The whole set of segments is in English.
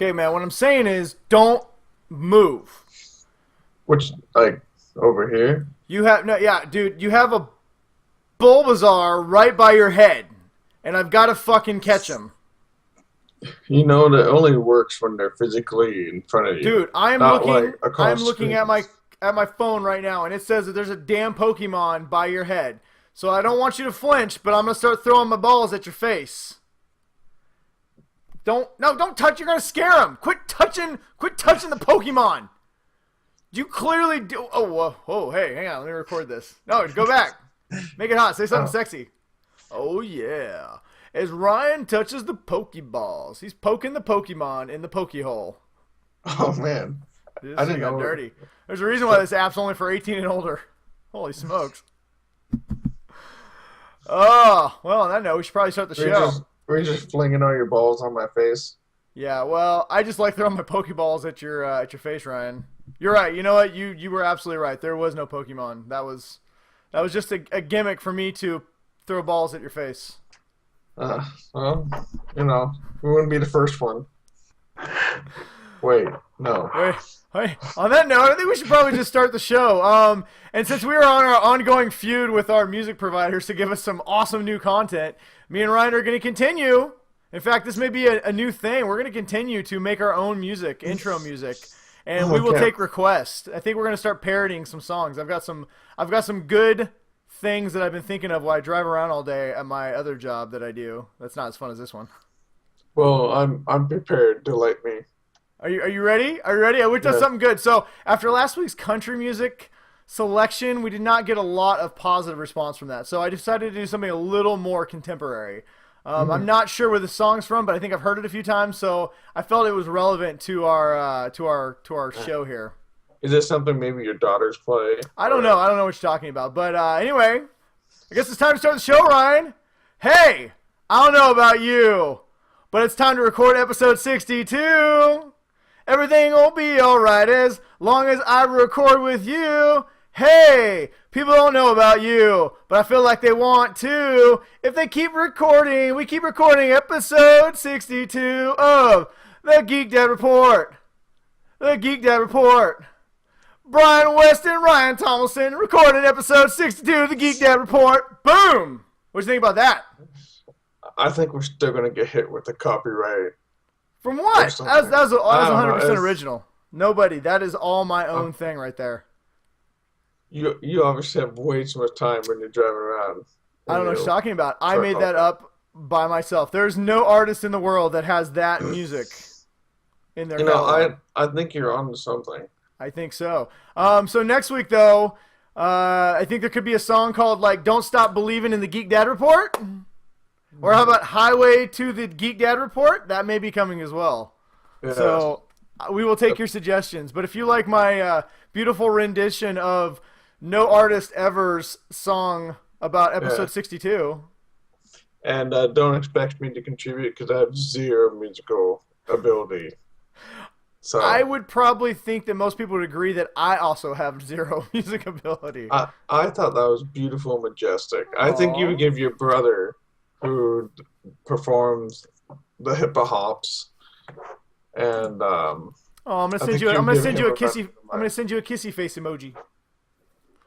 Okay, man, what I'm saying is don't move. Which, like, over here? You have no, yeah, dude. You have a Bulbasaur right by your head, and I've got to fucking catch him, You know that only works when they're physically in front of you, dude. I'm not looking. like across I'm looking at screens. my phone right now, and it says that there's a damn Pokemon by your head. So I don't want you to flinch, but I'm gonna start throwing my balls at your face. Don't touch. You're gonna scare him. Quit touching the Pokemon. You clearly do. Oh, whoa, whoa, hey, hang on. Let me record this. No, go back. Make it hot. Say something Oh, sexy. Oh, yeah. As Ryan touches the Pokeballs, he's poking the Pokemon in the Pokehole. oh man, This I thing didn't got know. dirty. There's a reason why this app's only for 18 and older. Holy smokes. Oh, well, on that note, we should probably start the show. Were you just flinging all your balls on my face? Yeah, well, I just like throwing my Pokeballs at your face, Ryan. You're right. You know what? You were absolutely right. There was no Pokemon. That was just a gimmick for me to throw balls at your face. Well, you know, we wouldn't be the first one. Wait, no. Hey, on that note, I think we should probably just start the show. And since we are on our ongoing feud with our music providers to give us some awesome new content, me and Ryan are going to continue. In fact, this may be a new thing. We're going to continue to make our own music, intro music, and we will Okay. take requests. I think we're going to start parodying some songs. I've got some good things that I've been thinking of while I drive around all day at my other job that I do. That's not as fun as this one. Well, I'm prepared. Delight me. Are you ready? Are you ready? I whipped up Yeah. something good. So after last week's country music selection, we did not get a lot of positive response from that. So I decided to do something a little more contemporary. I'm not sure where the song's from, but I think I've heard it a few times. So I felt it was relevant to our show here. Is this something maybe your daughters play? I don't know. I don't know what you're talking about. But anyway, I guess it's time to start the show, Ryan. Hey, I don't know about you, but it's time to record episode 62. Everything will be alright as long as I record with you. Hey, people don't know about you, but I feel like they want to. If they keep recording, we keep recording episode 62 of the Geek Dad Report. The Geek Dad Report. Brian West and Ryan Tomlinson recorded episode 62 of the Geek Dad Report. Boom! What do you think about that? I think we're still gonna get hit with the copyright. From or what? That was something. I don't know, 100% original. Nobody. That is all my own thing right there. You obviously have way too much time when you're driving around. I don't know what you're talking about. I Sorry made about that up by myself. There's no artist in the world that has that music in their You know, catalog. I think you're on to something. I think so. So next week, though, I think there could be a song called, like, Don't Stop Believing in the Geek Dad Report. Or how about Highway to the Geek Dad Report? That may be coming as well. Yeah. So we will take your suggestions. But if you like my beautiful rendition of No Artist Ever's song about episode 62, And don't expect me to contribute because I have zero musical ability. So I would probably think that most people would agree that I also have zero music ability. I thought that was beautiful and majestic. I think you would give your brother, who performs the hip hops, and Oh, I'm gonna I send think you. I'm you're gonna giving send you a him a kissy. run for the I'm gonna send you a kissy face emoji.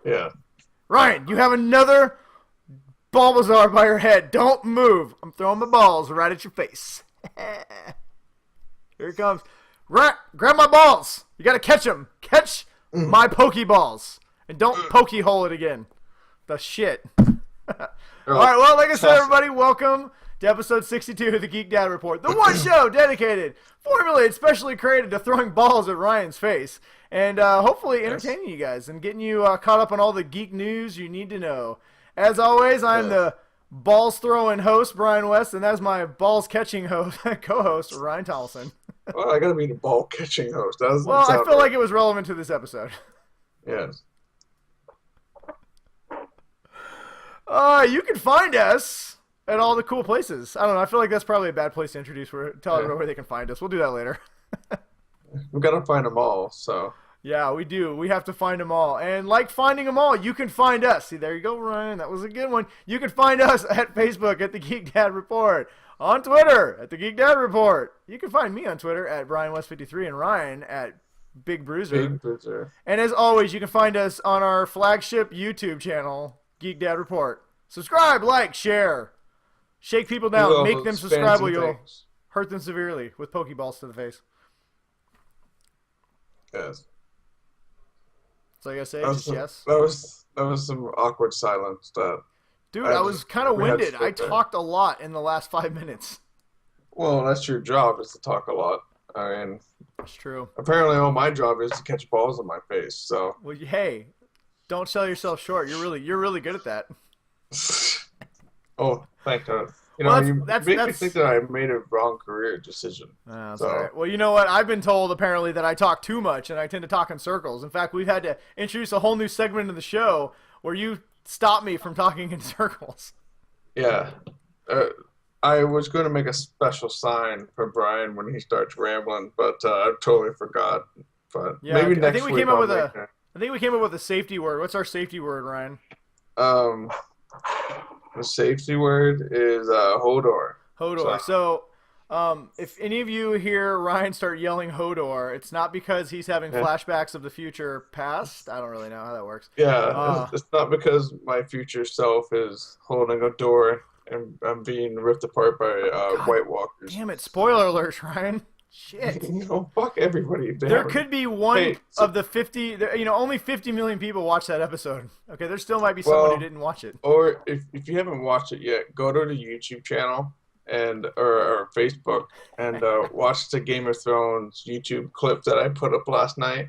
yeah. Ryan, you have another Bulbasaur by your head. Don't move. I'm throwing my balls right at your face. Here it comes. Right, grab my balls. You gotta catch them. Catch my Pokeballs, and don't pokehole it again. The shit. All right, well, like I said, everybody, welcome to episode 62 of the Geek Dad Report, the one show dedicated, formulated, specially created to throwing balls at Ryan's face, and hopefully entertaining you guys and getting you caught up on all the geek news you need to know. As always, I'm the balls-throwing host, Brian West, and that's my balls-catching host, co-host, Ryan Tomlinson. Well, I gotta be the ball catching host. That doesn't Well, I sound feel right. like it was relevant to this episode. Yes. You can find us at all the cool places. I don't know. I feel like that's probably a bad place to tell everyone where they can find us. We'll do that later. We gotta find them all. So Yeah, we do. We have to find them all. And like finding them all, you can find us. See, there you go, Ryan. That was a good one. You can find us at Facebook at the Geek Dad Report. on Twitter at the Geek Dad Report. You can find me on Twitter at BrianWest53 and Ryan at Big Bruiser. Big Bruiser. And as always, you can find us on our flagship YouTube channel, Geek Dad Report. Subscribe, like, share. Shake people down. Make them subscribe or you'll hurt them severely with Pokeballs to the face. Yes. So I gotta say, just yes. That was some awkward silence. Dude, I was kind of winded. I talked a lot in the last 5 minutes. Well, that's your job, is to talk a lot. I mean, that's true. Apparently, all my job is to catch balls in my face. So. Well, hey, don't sell yourself short. You're really good at that. Oh, thank God. You make me think that I made a wrong career decision. That's all right. Well, you know what? I've been told apparently that I talk too much and I tend to talk in circles. In fact, we've had to introduce a whole new segment of the show where you stop me from talking in circles. Yeah. I was going to make a special sign for Brian when he starts rambling, but I totally forgot. But yeah, maybe next week. I think we came up with a safety word. What's our safety word, Ryan? The safety word is Hodor. Hodor. So, if any of you hear Ryan start yelling Hodor, it's not because he's having flashbacks of the future past. I don't really know how that works. Yeah, it's not because my future self is holding a door and I'm being ripped apart by White Walkers. Damn it! Spoiler alert, Ryan. Shit. Fuck everybody. Damn. There could be one of the 50. Only 50 million people watch that episode. Okay, there still might be someone who didn't watch it. Or if you haven't watched it yet, go to the YouTube channel or Facebook and watch the Game of Thrones YouTube clip that I put up last night,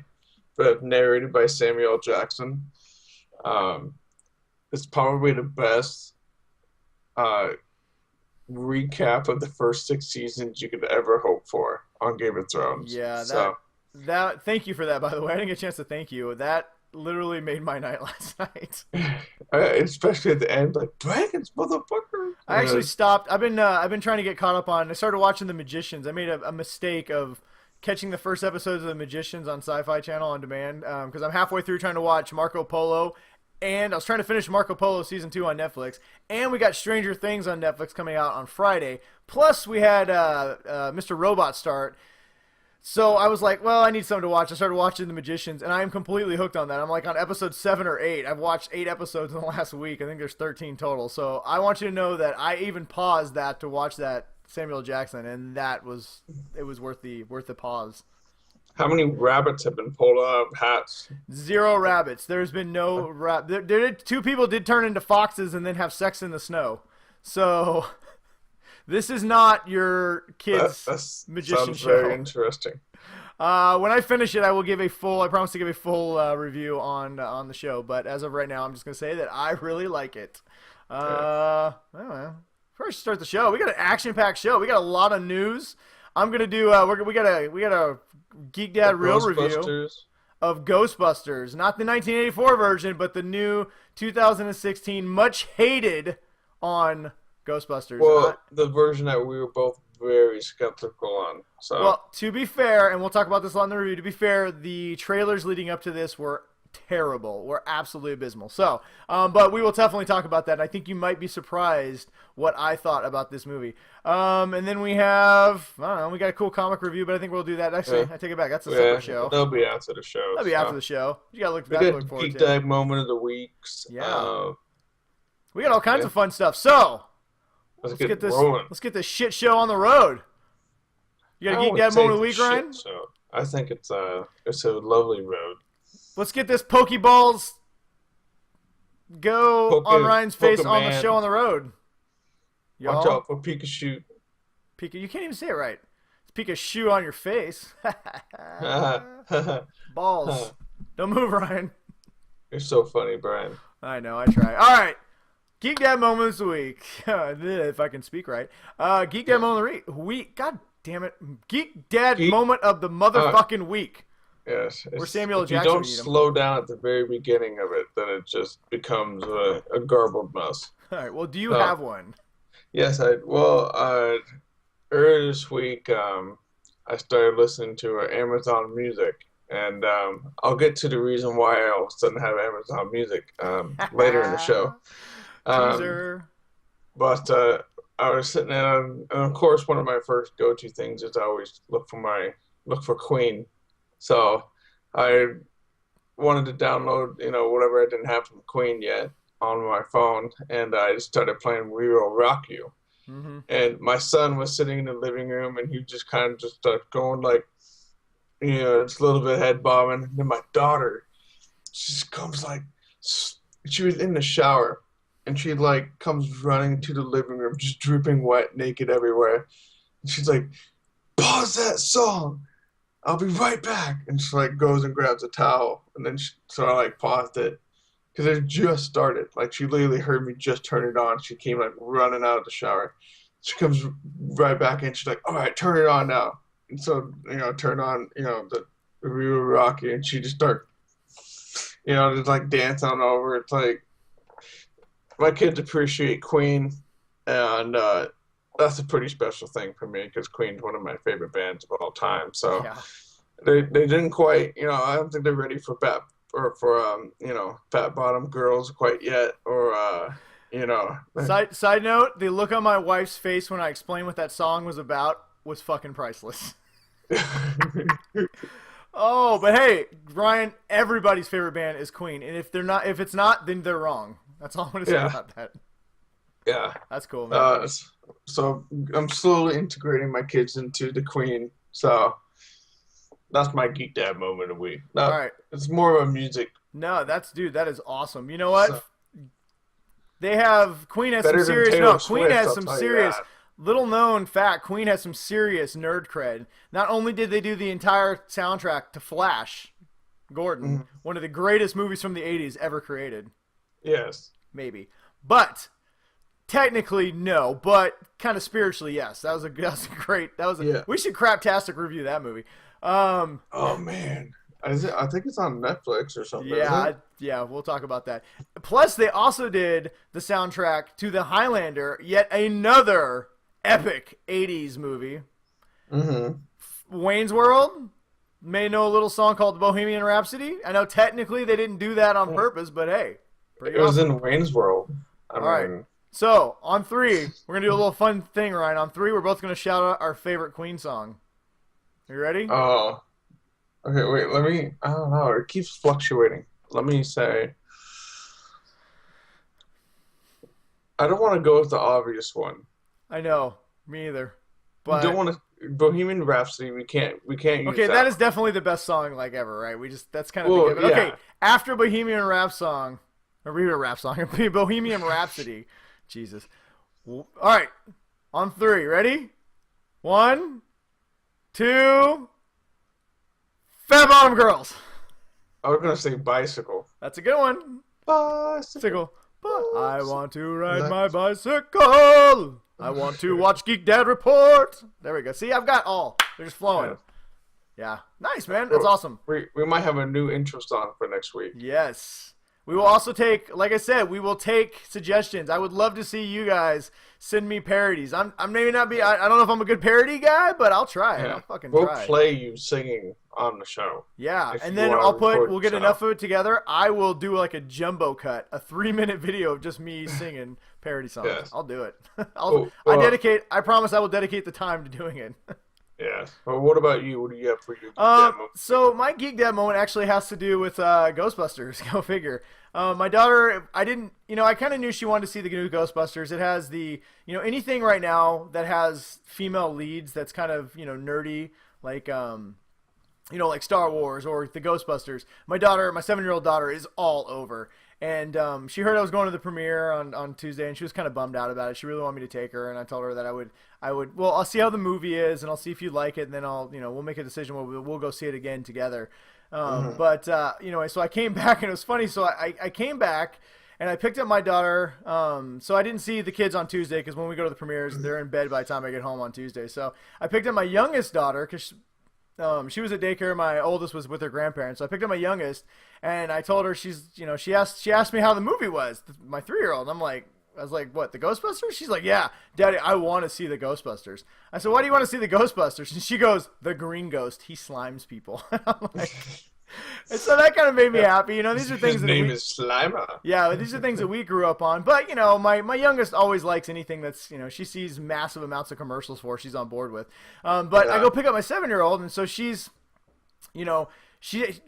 but narrated by Samuel L. Jackson. It's probably the best recap of the first 6 seasons you could ever hope for on Game of Thrones. Yeah, that thank you for that, by the way. I didn't get a chance to thank you. That literally made my night last night. Especially at the end, like, dragons, motherfucker. I actually stopped. I've been trying to get caught up on. I started watching The Magicians. I made a mistake of catching the first episodes of The Magicians on Sci-Fi Channel on demand because I'm halfway through trying to watch Marco Polo. And I was trying to finish Marco Polo Season 2 on Netflix. And we got Stranger Things on Netflix coming out on Friday. Plus, we had Mr. Robot start. So I was like, well, I need something to watch. I started watching The Magicians, and I am completely hooked on that. I'm like on episode 7 or 8. I've watched 8 episodes in the last week. I think there's 13 total. So I want you to know that I even paused that to watch that Samuel Jackson, and it was worth the pause. How many rabbits have been pulled out of hats? 0 rabbits. There's been no rabbit. 2 people did turn into foxes and then have sex in the snow. So this is not your kid's magician show. Sounds very interesting. When I finish it, I promise to give a full review on the show. But as of right now, I'm just gonna say that I really like it. I don't know. First, start the show. We got an action-packed show. We got a lot of news. I'm gonna do. We got a Geek Dad Reel review of Ghostbusters, not the 1984 version, but the new 2016 much hated on Ghostbusters. Well, the version that we were both very skeptical on. So. Well, to be fair, and we'll talk about this a lot in the review, to be fair, the trailers leading up to this were terrible. Were absolutely abysmal. So, but we will definitely talk about that. And I think you might be surprised what I thought about this movie. And then we have, I don't know, we got a cool comic review, but I think we'll do that. Actually, I take it back. That's a separate show. That'll be after the show. That'll be after the show. You gotta look forward to. Geek Dad Moment of the Weeks. Yeah. We got all kinds of fun stuff. So, let's get this shit show on the road. You got a Geek Dad Moment of the Week, Ryan? I think it's a lovely road. Let's get this Pokeballs go on Ryan's face on the show on the road. Y'all. Watch out for Pikachu. You can't even say it right. It's Pikachu on your face. Balls. Don't move, Ryan. You're so funny, Brian. I know, I try. All right. Geek Dad Moments of the Week. If I can speak right. Geek Dad Moment of the Week. God damn it. Geek Dad Moment of the motherfucking week. Yes. Where Samuel if Jackson. You don't slow down at the very beginning of it, then it just becomes a garbled mess. All right. Well, do you have one? Yes, earlier this week, I started listening to Amazon Music, and I'll get to the reason why I all of a sudden have Amazon Music later in the show. But I was sitting there, and of course, one of my first go-to things is I always look for Queen. So I wanted to download, whatever I didn't have from Queen yet on my phone, and I just started playing We Will Rock You. Mm-hmm. And my son was sitting in the living room, and he just kind of just started going like, just a little bit head bobbing. And then my daughter just comes like, she was in the shower, and she like comes running to the living room, just dripping wet, naked everywhere. And she's like, pause that song. I'll be right back. And she like goes and grabs a towel, and then so I like paused it because it just started. Like she literally heard me just turn it on. She came like running out of the shower. She comes right back in. She's like, all right, turn it on now. And so, turn on, the Real Rocky, and she just start, just like dancing on over. It's like, my kids appreciate Queen, and that's a pretty special thing for me because Queen's one of my favorite bands of all time. So Yeah. they didn't quite, I don't think they're ready for fat bottom girls quite yet, or Side note: the look on my wife's face when I explained what that song was about was fucking priceless. Oh, but hey, Ryan, everybody's favorite band is Queen, and if it's not, then they're wrong. That's all I'm gonna say about that. Yeah, that's cool, man. So I'm slowly integrating my kids into the Queen. So that's my Geek Dad moment of the week. No, all right, it's more of a music. No, that is awesome. You know what? So, they have Queen has better some serious. Taylor No, Queen Swift, has I'll some tell you serious. that. Little known fact: Queen has some serious nerd cred. Not only did they do the entire soundtrack to Flash Gordon, one of the greatest movies from the '80s ever created. Yes, maybe, but technically no. But kind of spiritually, yes. That was a great. We should craptastic review that movie. Oh man. I think it's on Netflix or something. Yeah, we'll talk about that. Plus, they also did the soundtrack to The Highlander, yet another epic 80s movie. Mm-hmm. Wayne's World may know a little song called Bohemian Rhapsody. I know technically they didn't do that on purpose, but hey. It was in Wayne's World. All right. So, on 3, we're going to do a little fun thing, Ryan. On 3, we're both going to shout out our favorite Queen song. Are you ready? Oh. Okay, wait, I don't know. It keeps fluctuating. Let me say. I don't want to go with the obvious one. I know. Me either. But you don't want to. Bohemian Rhapsody, we can't use okay, that is definitely the best song like ever, right? That's kind of the given. Yeah. Okay, after Bohemian Rhapsody. Jesus. All right. On 3, ready? 1, 2. Fat Bottom Girls. I was gonna say Bicycle. That's a good one. Bicycle. I want to ride my bicycle. I want to watch Geek Dad Report. There we go. See, I've got all. They're just flowing. Yeah. Nice, man. That's awesome. We might have a new intro song for next week. Yes. We will also take, like I said, we will take suggestions. I would love to see you guys send me parodies. I'm maybe not be. I don't know if I'm a good parody guy, but I'll try. Yeah. I'll fucking try. We'll play you singing on the show. Yeah, and then we'll get enough of it together. I will do like a jumbo cut, a 3-minute video of just me singing parody songs. Yes. I'll do it. I promise I will dedicate the time to doing it. Yeah. Well, what about you? What do you have for your Geek Dad moment? So my Geek Dad moment actually has to do with Ghostbusters. Go figure. My daughter, I kind of knew she wanted to see the new Ghostbusters. It has the, anything right now that has female leads that's kind of, nerdy, like, like Star Wars or the Ghostbusters. My 7-year-old daughter is all over. And she heard I was going to the premiere on Tuesday, and she was kind of bummed out about it. She really wanted me to take her, and I told her that well, I'll see how the movie is, and I'll see if you like it, and then we'll make a decision. We'll go see it again together. But anyway, so I came back, and it was funny. So I came back, and I picked up my daughter. So I didn't see the kids on Tuesday because when we go to the premieres, they're in bed by the time I get home on Tuesday. So I picked up my youngest daughter because she was at daycare. My oldest was with her grandparents. So I picked up my youngest, and I told her she asked me how the movie was. My 3-year-old. I was like, what, the Ghostbusters? She's like, yeah, Daddy, I want to see the Ghostbusters. I said, why do you want to see the Ghostbusters? And she goes, the green ghost. He slimes people. I'm like, And so that kind of made me happy. You know, these are things His that name is Slimer. yeah, these are things that we grew up on. But, you know, my youngest always likes anything that's, you know, she sees massive amounts of commercials for, she's on board with. But I go pick up my 7-year-old, and so she's, you know,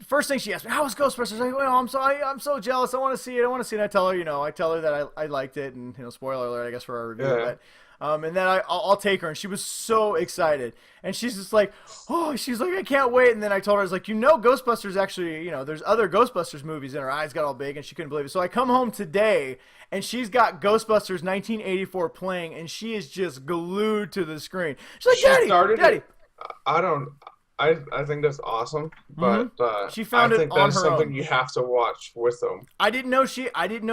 first thing she asked me, how was Ghostbusters? I'm like, well, I'm so jealous. I want to see it. And I tell her, you know, that I liked it, and, you know, spoiler alert, I guess, for our review. Yeah. But, and then I'll take her, and she was so excited. And she's just like, oh, she's like, I can't wait. And then I told her, I was like, you know, Ghostbusters actually, you know, there's other Ghostbusters movies, and her eyes got all big, and she couldn't believe it. So I come home today, and she's got Ghostbusters 1984 playing, and she is just glued to the screen. She's like, Daddy. I think that's awesome, but she found I think it on that's her something own. you have to watch with them. I didn't know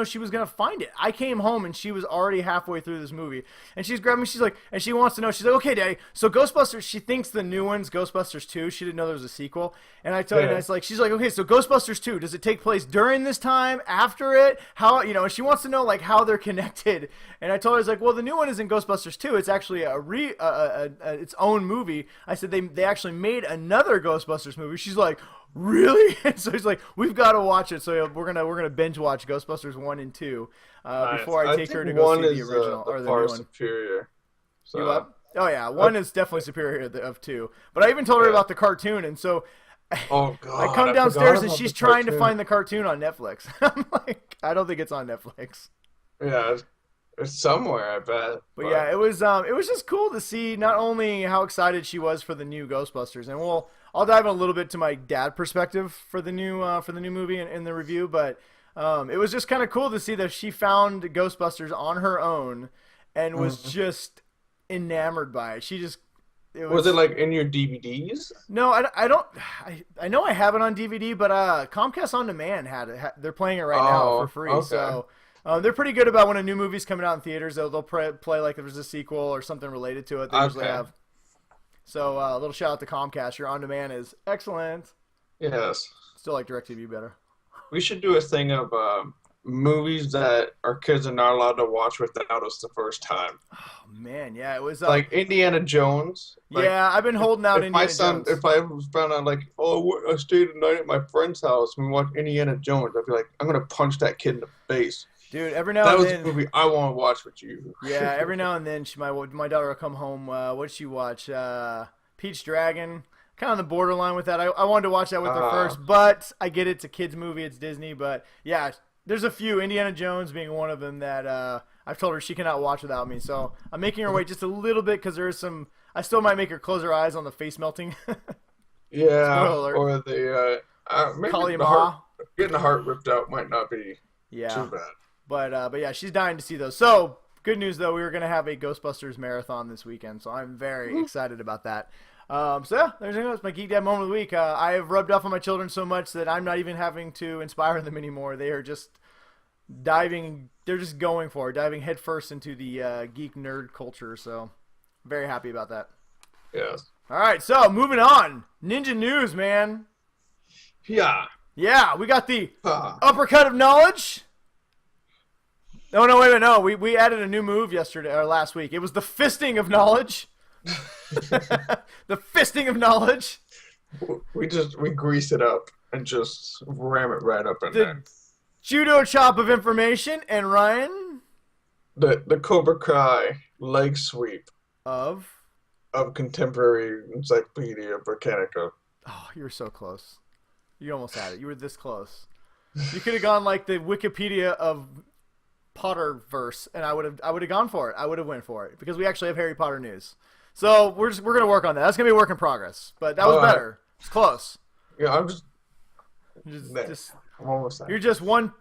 she was gonna find it. I came home and she was already halfway through this movie, and she's grabbing me. She's like, and she wants to know. She's like, okay, Daddy. So Ghostbusters. She thinks the new one's Ghostbusters 2. She didn't know there was a sequel. And I told her, and it's like, she's like, okay, so Ghostbusters 2. Does it take place during this time, after it? How, you know? And she wants to know like how they're connected. And I told her, I was like, well, the new one isn't Ghostbusters 2. It's actually its own movie. I said they actually made another Ghostbusters movie. She's like, really? And so he's like, we've got to watch it. So we're gonna binge watch Ghostbusters 1 and 2 before I take her to go see the original or the new one. Superior. So. You what? Oh yeah, 1 is definitely superior of 2. But I even told her about the cartoon, and so oh god, I come downstairs and she's trying to find the cartoon on Netflix. I'm like, I don't think it's on Netflix. Yeah, it's somewhere, I bet. But yeah, it was just cool to see not only how excited she was for the new Ghostbusters, and I'll dive in a little bit to my dad perspective for the new movie in the review, but it was just kind of cool to see that she found Ghostbusters on her own and was just enamored by it. Was it like in your DVDs? No, I don't. I know I have it on DVD, but Comcast On Demand had it. They're playing it right now for free. Okay. So they're pretty good about when a new movie's coming out in theaters. They'll play like if there's a sequel or something related to it. They usually have. So a little shout out to Comcast. Your On Demand is excellent. Yes. Still like DirecTV better. We should do a thing of movies that our kids are not allowed to watch without us the first time. Oh man, yeah, it was like Indiana Jones. Like, yeah, I've been holding out Indiana Jones. If I found out like, I stayed the night at my friend's house and we watched Indiana Jones, I'd be like, I'm gonna punch that kid in the face. Dude, every now and then. That was a movie I want to watch with you. Yeah, every now and then my daughter will come home. What'd she watch? Peach Dragon. Kind of on the borderline with that. I wanted to watch that with her first, but I get it's a kid's movie. It's Disney, but yeah, there's a few. Indiana Jones being one of them that I've told her she cannot watch without me. So I'm making her wait just a little bit because there is some. I still might make her close her eyes on the face melting. Yeah, or the maybe getting the heart ripped out might not be too bad. But yeah, she's dying to see those. So good news though, we were gonna have a Ghostbusters marathon this weekend, so I'm very excited about that. So yeah, there's my Geek Dad moment of the week. I have rubbed off on my children so much that I'm not even having to inspire them anymore. They are just diving. They're just going for it, diving headfirst into the geek nerd culture. So very happy about that. Yes. All right, so moving on. Ninja news, man. Yeah. Yeah, we got the uppercut of knowledge. No, wait a minute. No, we added a new move last week. It was the fisting of knowledge. The fisting of knowledge. We grease it up and just ram it right up in there. Judo chop of information, and Ryan. The Cobra Kai leg sweep of Contemporary Encyclopedia Britannica. Oh, you were so close. You almost had it. You were this close. You could have gone like the Wikipedia of Potterverse, and I would have gone for it. I would have went for it because we actually have Harry Potter news. So we're gonna work on that. That's gonna be a work in progress. But that was better. It's close. Yeah, I'm almost there. You're just one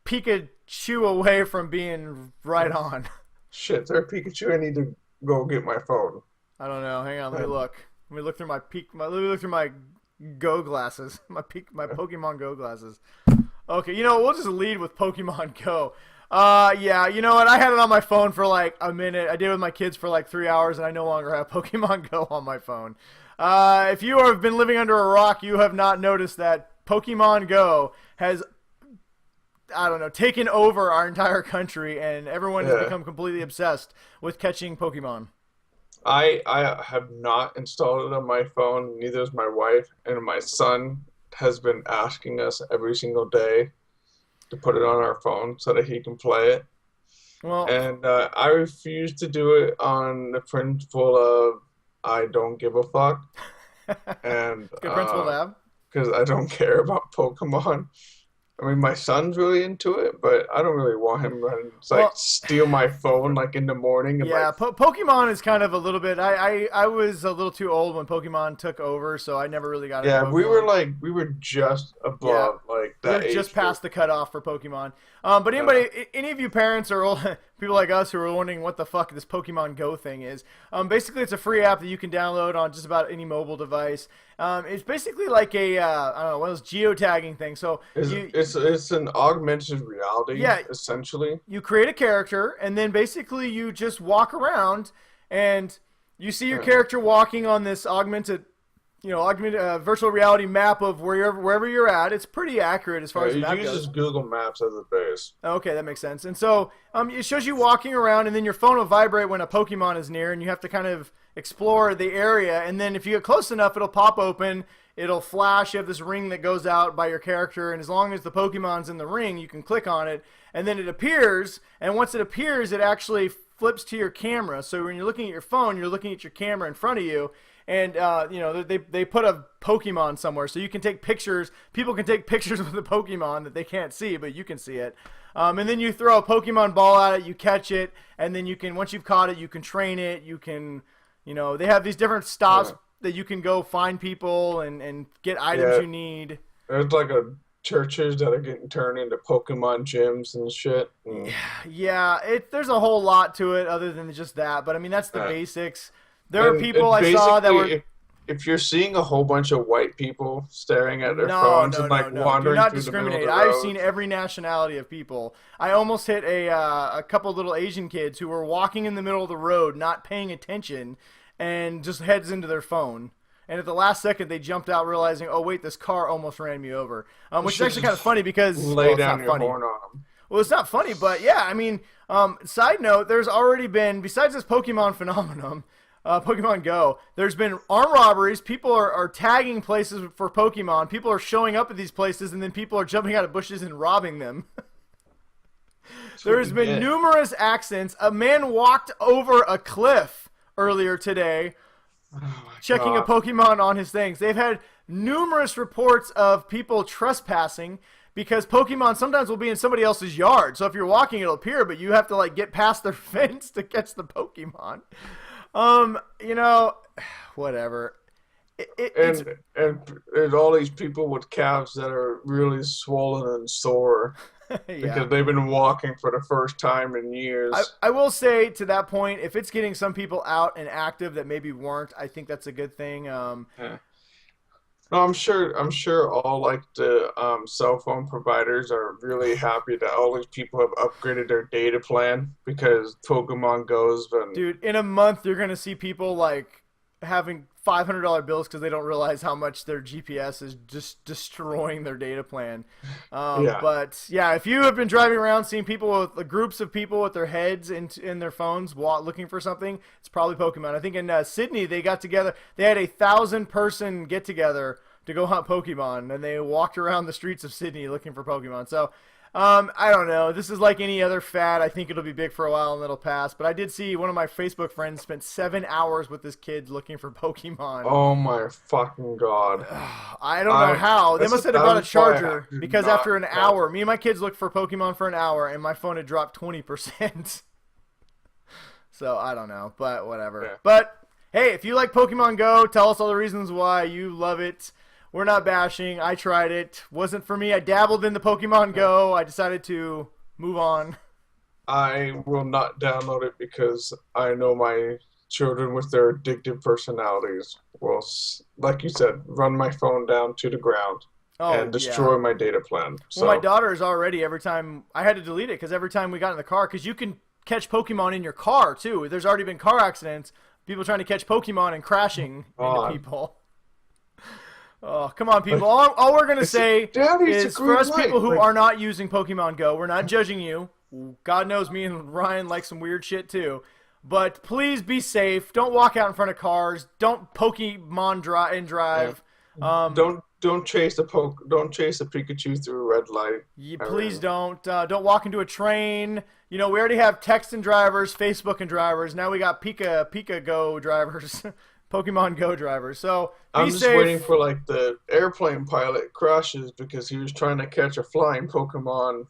Pikachu away from being right on. Shit, there, Pikachu. I need to go get my phone. I don't know. Hang on. Let me look. Let me look through my Go glasses. My Pokemon Go glasses. Okay, we'll just lead with Pokemon Go. Yeah, you know what? I had it on my phone for like a minute. I did it with my kids for like 3 hours, and I no longer have Pokemon Go on my phone. If you have been living under a rock, you have not noticed that Pokemon Go has, I don't know, taken over our entire country, and everyone has become completely obsessed with catching Pokemon. I have not installed it on my phone. Neither has my wife, and my son has been asking us every single day to put it on our phone so that he can play it. Well, And I refuse to do it on the principle of I don't give a fuck. And good principle to have. because I don't care about Pokemon. I mean, my son's really into it, but I don't really want him running, Well, steal my phone like in the morning. And yeah, Pokemon is kind of a little bit. I was a little too old when Pokemon took over, so I never really got into yeah, Pokemon. we were just above like that We're age just group. past the cutoff for Pokemon. But any of you parents or old, people like us who are wondering what the fuck this Pokemon Go thing is, basically it's a free app that you can download on just about any mobile device. It's basically like a I don't know, one of those geotagging things. So It's an augmented reality, Yeah. essentially. you create a character, and then basically you just walk around, and you see your character walking on this augmented virtual reality map of wherever you're at. It's pretty accurate as far as the It map uses goes. Google Maps as a base. Okay, that makes sense. And so it shows you walking around, and then your phone will vibrate when a Pokemon is near, and you have to kind of explore the area. And then if you get close enough, it'll pop open. It'll flash. You have this ring that goes out by your character, and as long as the Pokemon's in the ring, you can click on it, and then it appears. And once it appears, it actually flips to your camera. So when you're looking at your phone, you're looking at your camera in front of you. And they put a Pokemon somewhere, so you can take pictures. People can take pictures with the Pokemon that they can't see, but you can see it. And then you throw a Pokemon ball at it, you catch it, and then once you've caught it, you can train it. You can, they have these different stops that you can go find people and get items you need. There's like churches that are getting turned into Pokemon gyms and shit. And, Yeah, there's a whole lot to it other than just that, but I mean that's the basics. There are people I saw that were. If you're seeing a whole bunch of white people staring at their No, phones no, and no, like no. wandering Do not through discriminate. the middle of the I've road, seen every nationality of people. I almost hit a couple little Asian kids who were walking in the middle of the road, not paying attention, and just heads into their phone. And at the last second, they jumped out, realizing, oh wait, this car almost ran me over. Which is actually kind of funny because lay it's down not your funny. horn on them. Well, it's not funny, but yeah, I mean, side note, there's already been, besides this Pokemon phenomenon, Pokemon Go, there's been armed robberies. People are tagging places for Pokemon. People are showing up at these places, and then people are jumping out of bushes and robbing them. There's been numerous accidents. A man walked over a cliff earlier today checking a Pokemon on his things. They've had numerous reports of people trespassing because Pokemon sometimes will be in somebody else's yard. So if you're walking, it'll appear, but you have to like get past their fence to catch the Pokemon. Whatever. And all these people with calves that are really swollen and sore because they've been walking for the first time in years. I will say to that point, if it's getting some people out and active that maybe weren't, I think that's a good thing. No, I'm sure all like the cell phone providers are really happy that all these people have upgraded their data plan because Pokemon Go's been. Dude, in a month you're gonna see people like having $500 bills because they don't realize how much their GPS is just destroying their data plan. But yeah, if you have been driving around seeing people with groups of people with their heads in their phones looking for something, it's probably Pokemon. I think in Sydney they got together. They had 1,000-person get together to go hunt Pokemon, and they walked around the streets of Sydney looking for Pokemon. So I don't know. This is like any other fad. I think it'll be big for a while and it'll pass. But I did see one of my Facebook friends spent 7 hours with this kid looking for Pokemon. Oh my fucking god! I don't know how. They must have brought a charger because after an hour, me and my kids looked for Pokemon for an hour, and my phone had dropped 20%. So I don't know, but whatever. Yeah. But hey, if you like Pokemon Go, tell us all the reasons why you love it. We're not bashing. I tried it. Wasn't for me. I dabbled in the Pokemon Go. I decided to move on. I will not download it because I know my children with their addictive personalities will, like you said, run my phone down to the ground and destroy my data plan. So. Well, my daughter is already, every time, I had to delete it because every time we got in the car, because you can catch Pokemon in your car too. There's already been car accidents, people trying to catch Pokemon and crashing into people. Oh, come on, people. All we're going to say is for us people who are not using Pokemon Go, we're not judging you. God knows me and Ryan like some weird shit too. But please be safe. Don't walk out in front of cars. Don't Pokemon drive. Don't chase don't chase a Pikachu through a red light. Please don't walk into a train. We already have text and drivers, Facebook and drivers. Now we got Pika Go drivers, Pokemon Go drivers. So I'm be just safe. waiting for like the airplane pilot crashes because he was trying to catch a flying Pokemon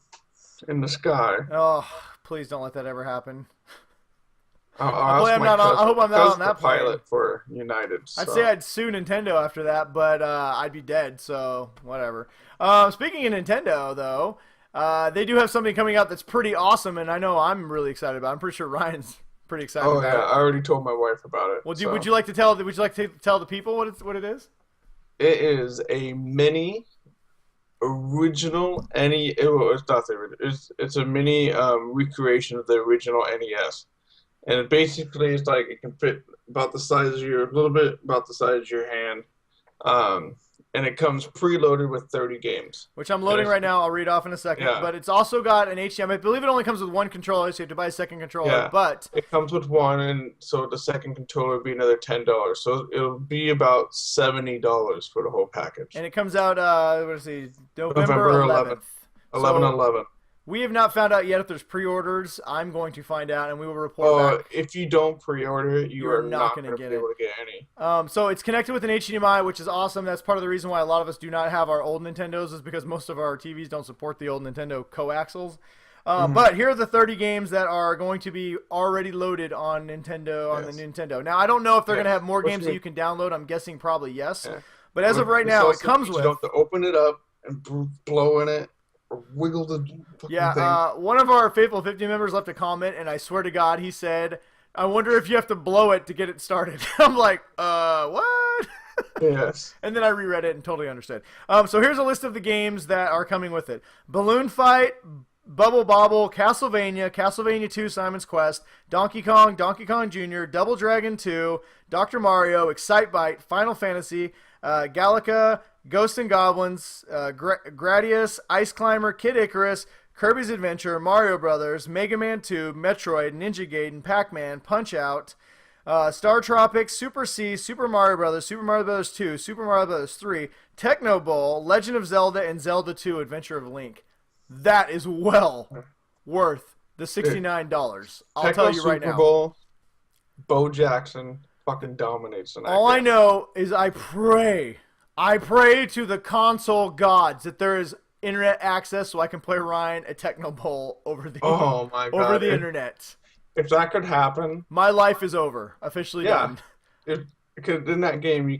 in the sky. Oh, please don't let that ever happen. I hope I'm not on that plane. pilot for United. I'd So. say I'd sue Nintendo after that, but I'd be dead, so whatever. Speaking of Nintendo, though, they do have something coming out that's pretty awesome, and I know I'm really excited about it. I'm pretty sure Ryan's pretty excited about it. I already told my wife about it. Well, would you like to tell the people what it is? It is a mini original it's not the original. It's a mini recreation of the original NES. And it basically is like it can fit about the size of a little bit about the size of your hand. And it comes preloaded with 30 games. Which I'm loading right now. I'll read off in a second. Yeah. But it's also got an HDMI. I believe it only comes with one controller, so you have to buy a second controller. Yeah. But it comes with one, and so the second controller would be another $10. So it'll be about $70 for the whole package. And it comes out, November 11th. 11/11. We have not found out yet if there's pre-orders. I'm going to find out, and we will report back. If you don't pre-order it, you are not going to be able to get any. So it's connected with an HDMI, which is awesome. That's part of the reason why a lot of us do not have our old Nintendos, is because most of our TVs don't support the old Nintendo coaxials. But here are the 30 games that are going to be already loaded on Nintendo the Nintendo. Now, I don't know if they're going to have more games that you can download. I'm guessing probably yes. Yeah. But as of right now, it comes with... You don't have to open it up and blow in it. Wiggle the fucking thing. One of our faithful 50 members left a comment, and I swear to God, he said, "I wonder if you have to blow it to get it started." I'm like, what? Yes. And then I reread it and totally understood. So here's a list of the games that are coming with it: Balloon Fight, Bubble Bobble, Castlevania 2, Simon's Quest, Donkey Kong Jr., Double Dragon 2, Dr. Mario, Excitebike, Final Fantasy, Galaga, Ghosts and Goblins, Gradius, Ice Climber, Kid Icarus, Kirby's Adventure, Mario Brothers, Mega Man 2, Metroid, Ninja Gaiden, Pac-Man, Punch-Out, Star Tropics, Super C, Super Mario Brothers, Super Mario Brothers 2, Super Mario Brothers 3, Techno Bowl, Legend of Zelda, and Zelda 2, Adventure of Link. That is well worth the $69. I'll tell you right now. Super Bowl, Bo Jackson fucking dominates tonight. All I know is I pray to the console gods that there is internet access so I can play Ryan a Techno Bowl over the internet. If that could happen, my life is over. Officially done. Because in that game, you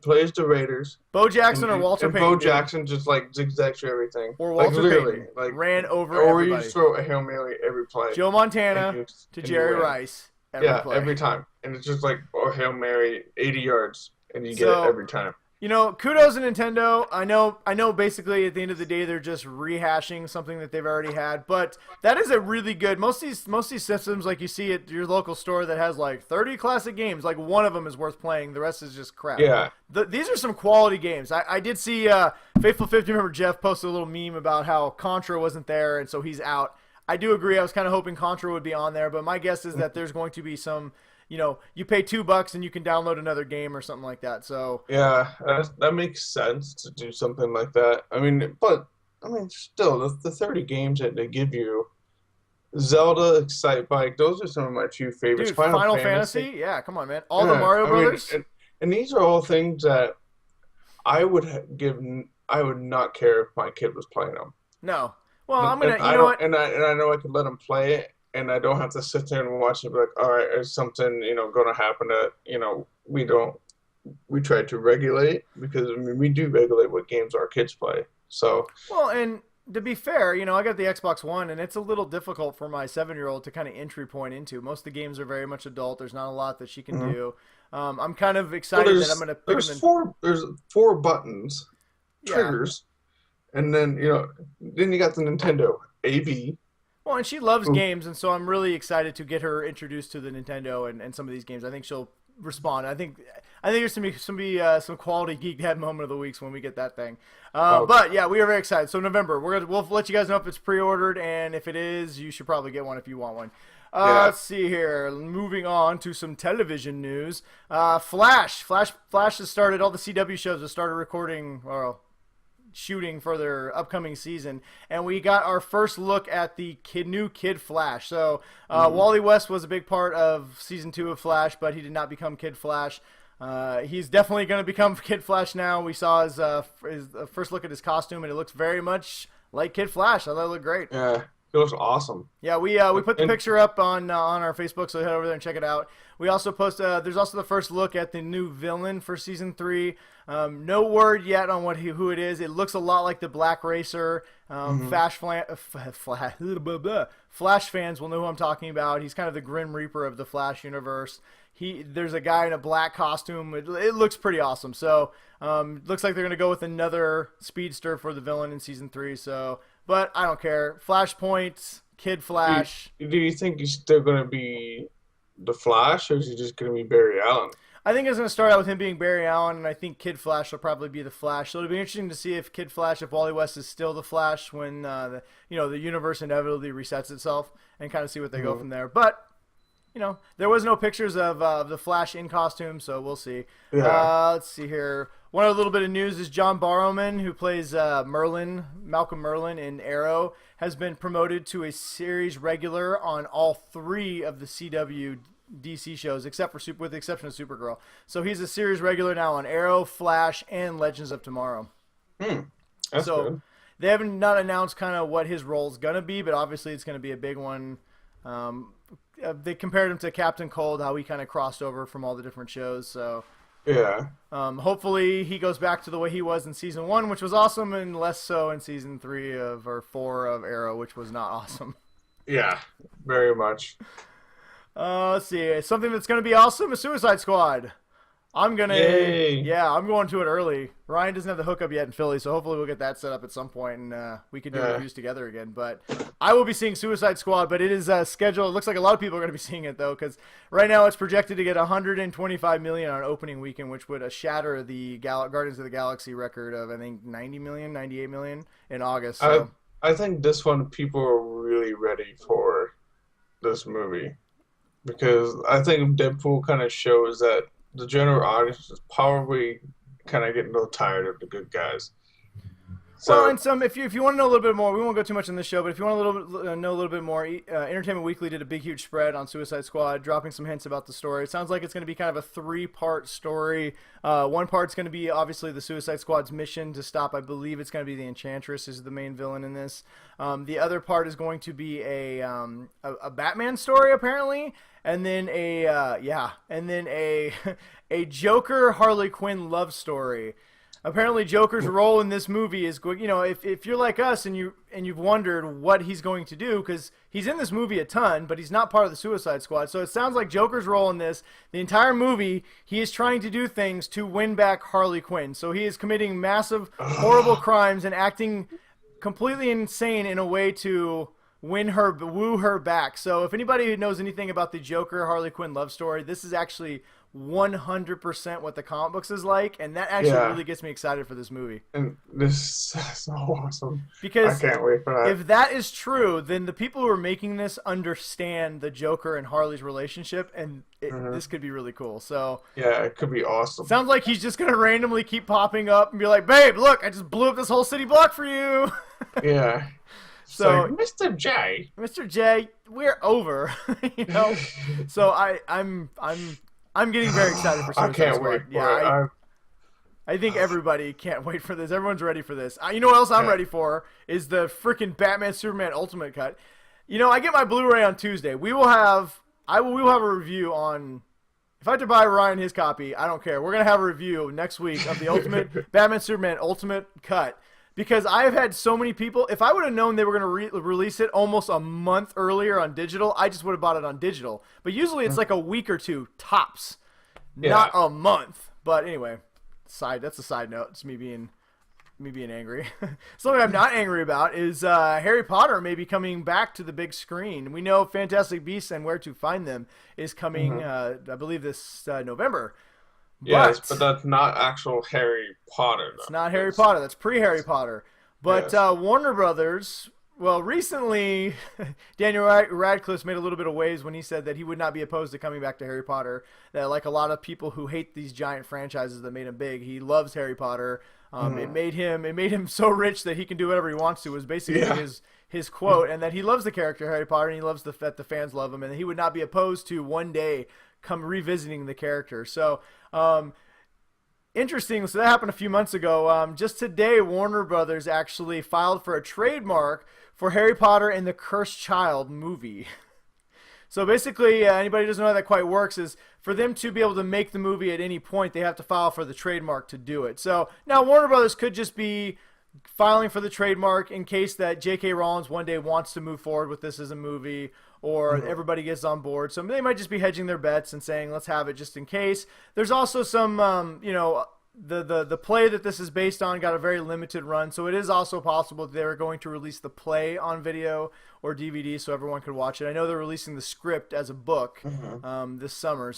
play as the Raiders, Bo Jackson or Walter Payton. Bo Jackson just like zigzags through everything, or Walter Payton ran over everybody. Or you throw a Hail Mary every play. Joe Montana to Jerry Rice. Every time, and it's just like Hail Mary 80 yards, and you get it every time. Kudos to Nintendo. I know basically at the end of the day they're just rehashing something that they've already had, but that is a really good, most of these systems like you see at your local store that has like 30 classic games, like one of them is worth playing, the rest is just crap. Yeah. These are some quality games. I did see Faithful 50 member Jeff posted a little meme about how Contra wasn't there and so he's out. I do agree. I was kind of hoping Contra would be on there, but my guess is that there's going to be some, you pay $2 and you can download another game or something like that. So yeah, that makes sense to do something like that. Still the 30 games that they give you, Zelda, Excitebike, those are some of my two favorites. Dude, Final Fantasy, yeah, come on, man. All the Mario Brothers, and these are all things that I would not care if my kid was playing them. No. Well, I'm gonna. And I know I could let him play it, and I don't have to sit there and watch it. Like, all right, is something going to happen that we try to regulate because we do regulate what games our kids play. So well, and to be fair, I got the Xbox One, and it's a little difficult for my 7-year-old to kind of entry point into. Most of the games are very much adult. There's not a lot that she can do. I'm kind of excited that I'm going to pick them. There's 4 buttons, triggers. And then, then you got the Nintendo AB. Well, and she loves games, and so I'm really excited to get her introduced to the Nintendo and some of these games. I think she'll respond. I think there's going to be some quality Geek Dad moment of the weeks when we get that thing. But yeah, we are very excited. So November, we'll let you guys know if it's pre-ordered, and if it is, you should probably get one if you want one. Yeah. Let's see here. Moving on to some television news. Flash has started. All the CW shows have started recording or shooting for their upcoming season, and we got our first look at the new Kid Flash. So Wally West was a big part of season 2 of Flash, but he did not become Kid Flash. He's definitely going to become Kid Flash now. We saw his first look at his costume, and it looks very much like Kid Flash. I thought it looked great. Yeah. It looks awesome. Yeah, we put the picture up on our Facebook, so head over there and check it out. We also post. There's also the first look at the new villain for season 3. No word yet on who it is. It looks a lot like the Black Racer. Flash fans will know who I'm talking about. He's kind of the Grim Reaper of the Flash universe. There's a guy in a black costume. It looks pretty awesome. So looks like they're gonna go with another speedster for the villain in season 3. So. But I don't care. Flashpoint, Kid Flash. Do you think he's still going to be the Flash, or is he just going to be Barry Allen? I think it's going to start out with him being Barry Allen, and I think Kid Flash will probably be the Flash. So it'll be interesting to see if Wally West is still the Flash when the universe inevitably resets itself, and kind of see what they go from there. But there was no pictures of the Flash in costume, so we'll see. Yeah. Let's see here. One other little bit of news is John Barrowman, who plays Malcolm Merlin in Arrow, has been promoted to a series regular on all 3 of the CW DC shows, with the exception of Supergirl. So he's a series regular now on Arrow, Flash, and Legends of Tomorrow. That's good. They haven't not announced kind of what his role's gonna be, but obviously it's gonna be a big one. They compared him to Captain Cold, how he kind of crossed over from all the different shows. So. Yeah. Hopefully he goes back to the way he was in season 1, which was awesome, and less so in season 3 or 4 of Arrow, which was not awesome. Yeah, very much. Let's see. Something that's going to be awesome is Suicide Squad. I'm going to it early. Ryan doesn't have the hookup yet in Philly, so hopefully we'll get that set up at some point, and we can do reviews together again. But I will be seeing Suicide Squad, but it is scheduled. It looks like a lot of people are going to be seeing it, though, because right now it's projected to get $125 million on opening weekend, which would shatter the Guardians of the Galaxy record of, I think, 90 million, 98 million in August. So. I think this one, people are really ready for this movie, because I think Deadpool kind of shows that the general audience is probably kind of getting a little tired of the good guys. So, well, and if you want to know a little bit more, we won't go too much on this show, but if you want to know a little bit more, Entertainment Weekly did a big, huge spread on Suicide Squad, dropping some hints about the story. It sounds like it's going to be kind of a 3-part story. One part's going to be, obviously, the Suicide Squad's mission to stop, I believe it's going to be the Enchantress is the main villain in this. The other part is going to be a Batman story, apparently, and then a Joker Harley Quinn love story. Apparently, Joker's role in this movie is going. If you're like us and you've wondered what he's going to do, because he's in this movie a ton, but he's not part of the Suicide Squad. So it sounds like Joker's role in this, the entire movie, he is trying to do things to win back Harley Quinn. So he is committing massive, horrible crimes and acting completely insane in a way to woo her back. So if anybody knows anything about the Joker Harley Quinn love story, this is actually 100% what the comic books is like, and that actually really gets me excited for this movie. And this is so awesome. Because I can't wait for that. If that is true, then the people who are making this understand the Joker and Harley's relationship, and this could be really cool. So yeah, it could be awesome. Sounds like he's just gonna randomly keep popping up and be like, "Babe, look, I just blew up this whole city block for you." Yeah. So, like, Mr. J, we're over. So I'm getting very excited for Suicide Squad. I can't wait for it. I think everybody can't wait for this. Everyone's ready for this. You know what else I'm ready for is the freaking Batman Superman Ultimate Cut. I get my Blu-ray on Tuesday. We will have a review on. If I have to buy Ryan his copy, I don't care. We're gonna have a review next week of the Ultimate Batman Superman Ultimate Cut. Because I have had so many people, if I would have known they were going to release it almost a month earlier on digital, I just would have bought it on digital. But usually it's like a week or two, tops. Not a month. But anyway, that's a side note. It's me being angry. Something I'm not angry about is Harry Potter may be coming back to the big screen. We know Fantastic Beasts and Where to Find Them is coming, I believe, this November. Yes, but that's not actual Harry Potter. It's not Harry Potter. That's pre-Harry Potter. But Warner Brothers Well, recently, Daniel Radcliffe made a little bit of waves when he said that he would not be opposed to coming back to Harry Potter. That, like a lot of people who hate these giant franchises that made him big, he loves Harry Potter. It made him so rich that he can do whatever he wants to. Was basically his quote, and that he loves the character Harry Potter, and he loves that the fans love him, and he would not be opposed to one day come revisiting the character. So. Interesting. So that happened a few months ago. Just today, Warner Brothers actually filed for a trademark for Harry Potter and the Cursed Child movie. So basically, anybody who doesn't know how that quite works is for them to be able to make the movie at any point, they have to file for the trademark to do it. So now Warner Brothers could just be filing for the trademark in case that J.K. Rowling one day wants to move forward with this as a movie, or everybody gets on board. So they might just be hedging their bets and saying, let's have it just in case. There's also some, the play that this is based on got a very limited run. So it is also possible that they're going to release the play on video or DVD so everyone could watch it. I know they're releasing the script as a book this summer,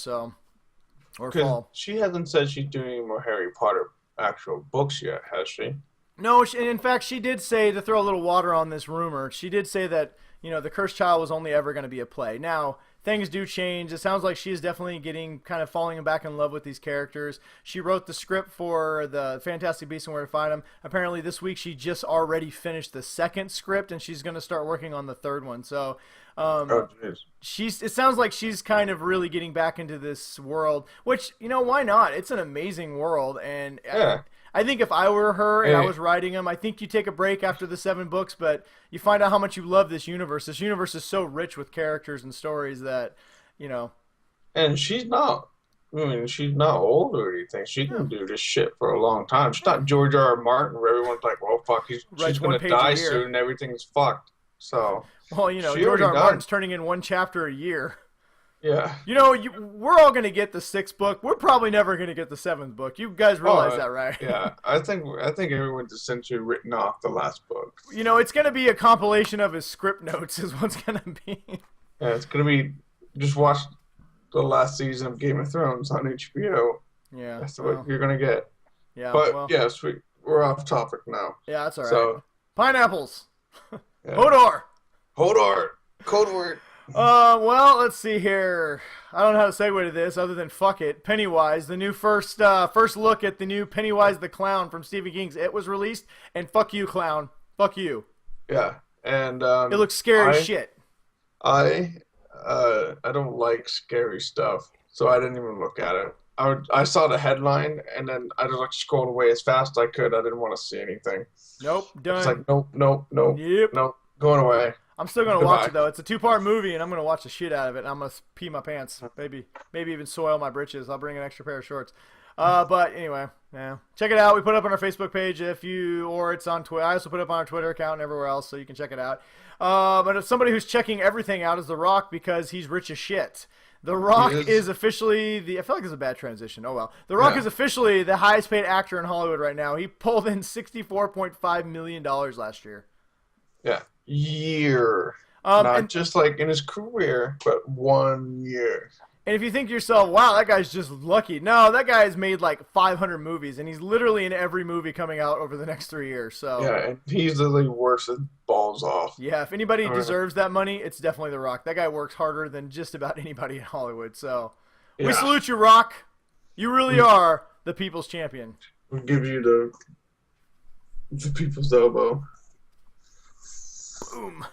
or fall. She hasn't said she's doing any more Harry Potter actual books yet, has she? No, in fact, she did say, to throw a little water on this rumor, she did say that, the Cursed Child was only ever going to be a play. Now, things do change. It sounds like she is definitely falling back in love with these characters. She wrote the script for the Fantastic Beasts and Where to Find Them. Apparently, this week she just already finished the second script, and she's going to start working on the third one. So, it sounds like she's kind of really getting back into this world, which, why not? It's an amazing world, and I think if I were her and I was writing them, I think you take a break after the 7 books, but you find out how much you love this universe. This universe is so rich with characters and stories that, And she's not old or anything. She can do this shit for a long time. She's not George R. Martin where everyone's like, well, fuck, she's going to die soon and everything's fucked. So, well, George R. Martin's turning in 1 chapter a year. Yeah. We're all going to get the 6th book. We're probably never going to get the 7th book. You guys realize that, right? Yeah. I think everyone's essentially written off the last book. It's going to be a compilation of his script notes is what's going to be. Yeah, it's going to be just watch the last season of Game of Thrones on HBO. Yeah. That's what you're going to get. Yeah. But, yes, we're off topic now. Yeah, that's all right. So, pineapples. Yeah. Hodor. Code word. Well, let's see here. I don't know how to segue to this other than fuck it. Pennywise, the new first look at the new Pennywise the Clown from Stephen King's It was released, and fuck you, clown. Fuck you. Yeah, and it looks scary as shit. I don't like scary stuff, so I didn't even look at it. I saw the headline, and then I just scrolled away as fast as I could. I didn't want to see anything. Nope, done. It's like nope, yep. nope, going away. I'm still going to watch it, though. It's a 2-part movie, and I'm going to watch the shit out of it, and I'm going to pee my pants. Maybe even soil my britches. I'll bring an extra pair of shorts. But anyway, yeah. Check it out. We put it up on our Facebook page or it's on Twitter. I also put it up on our Twitter account and everywhere else, so you can check it out. But somebody who's checking everything out is The Rock because he's rich as shit. The Rock is officially I feel like it's a bad transition. Oh, well. The Rock is officially the highest paid actor in Hollywood right now. He pulled in $64.5 million last year. Yeah. Year. Not just like in his career, but 1 year. And if you think to yourself, wow, that guy's just lucky. No, that guy's made like 500 movies, and he's literally in every movie coming out over the next 3 years. So yeah, and he's literally works his balls off. Yeah, if anybody deserves that money, it's definitely The Rock. That guy works harder than just about anybody in Hollywood. So we salute you, Rock. You really are the people's champion. We'll give you the people's elbow. Boom.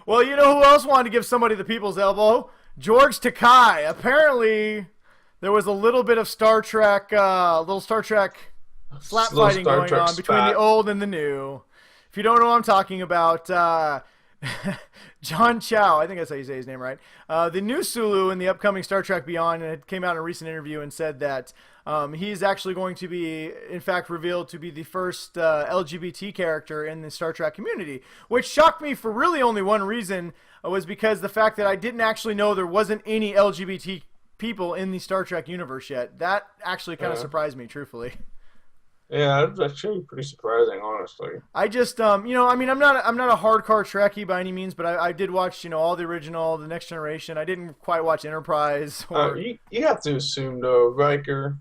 Well, you know who else wanted to give somebody the people's elbow? George Takei. Apparently, there was a little bit of Star Trek slap fighting going on between the old and the new. If you don't know what I'm talking about, John Chow, I think that's how you say his name right, the new Sulu in the upcoming Star Trek Beyond, and it came out in a recent interview and said that he's actually going to be, in fact, revealed to be the first LGBT character in the Star Trek community, which shocked me for really only one reason, was because the fact that I didn't actually know there wasn't any LGBT people in the Star Trek universe yet. That actually kind of surprised me, truthfully. Yeah, it's actually pretty surprising, honestly. I just, I'm not a hardcore Trekkie by any means, but I did watch, all the original, the Next Generation. I didn't quite watch Enterprise. You have to assume, though, Riker.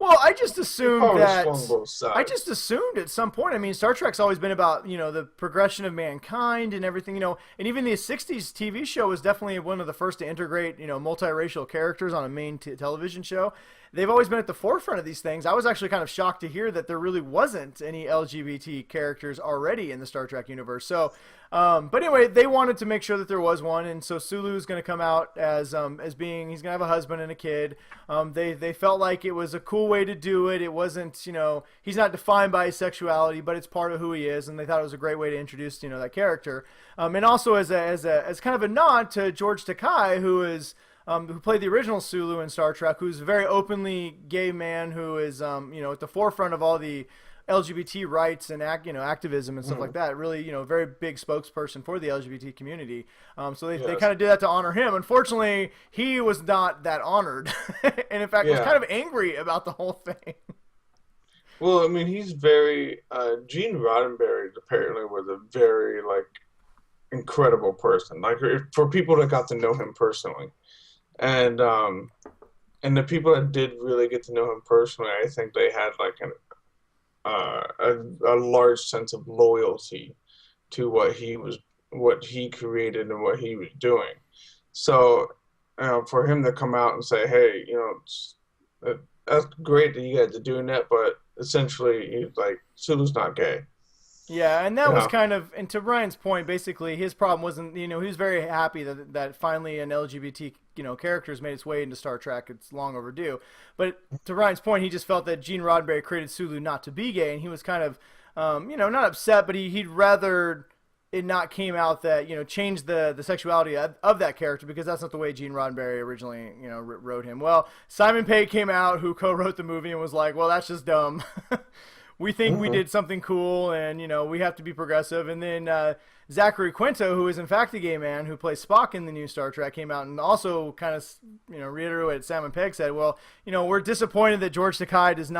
Well, I just He assumed probably that. swung both sides. I just assumed at some point. I mean, Star Trek's always been about the progression of mankind and everything. And even the '60s TV show was definitely one of the first to integrate multiracial characters on a main television show. They've always been at the forefront of these things. I was actually kind of shocked to hear that there really wasn't any LGBT characters already in the Star Trek universe. So, but anyway, they wanted to make sure that there was one, and so Sulu's going to come out as being, he's going to have a husband and a kid. They felt like it was a cool way to do it. It wasn't, he's not defined by his sexuality, but it's part of who he is, and they thought it was a great way to introduce that character. And also as kind of a nod to George Takei, who played the original Sulu in Star Trek, who's a very openly gay man who is, at the forefront of all the LGBT rights and activism and stuff like that. Really, very big spokesperson for the LGBT community. So they kind of did that to honor him. Unfortunately, he was not that honored, and in fact was kind of angry about the whole thing. Well, I mean, he's very Gene Roddenberry apparently was a very incredible person. Like for people that got to know him personally. And the people that did really get to know him personally, I think they had a large sense of loyalty to what he created and what he was doing. So, for him to come out and say, "Hey, that's great that you guys are doing that," but essentially, he's like, "Sulu's not gay." Yeah, and that was kind of, and to Ryan's point, basically his problem wasn't, he was very happy that finally an LGBT, character's made its way into Star Trek. It's long overdue. But to Ryan's point, he just felt that Gene Roddenberry created Sulu not to be gay, and he was kind of, not upset, but he'd rather it not came out that, changed the sexuality of that character, because that's not the way Gene Roddenberry originally, wrote him. Well, Simon Pegg came out, who co-wrote the movie, and was like, well, that's just dumb. We think we did something cool, and, we have to be progressive. And then Zachary Quinto, who is in fact a gay man who plays Spock in the new Star Trek, came out and also kind of, reiterated what Simon Pegg said. Well, we're disappointed that George Takei is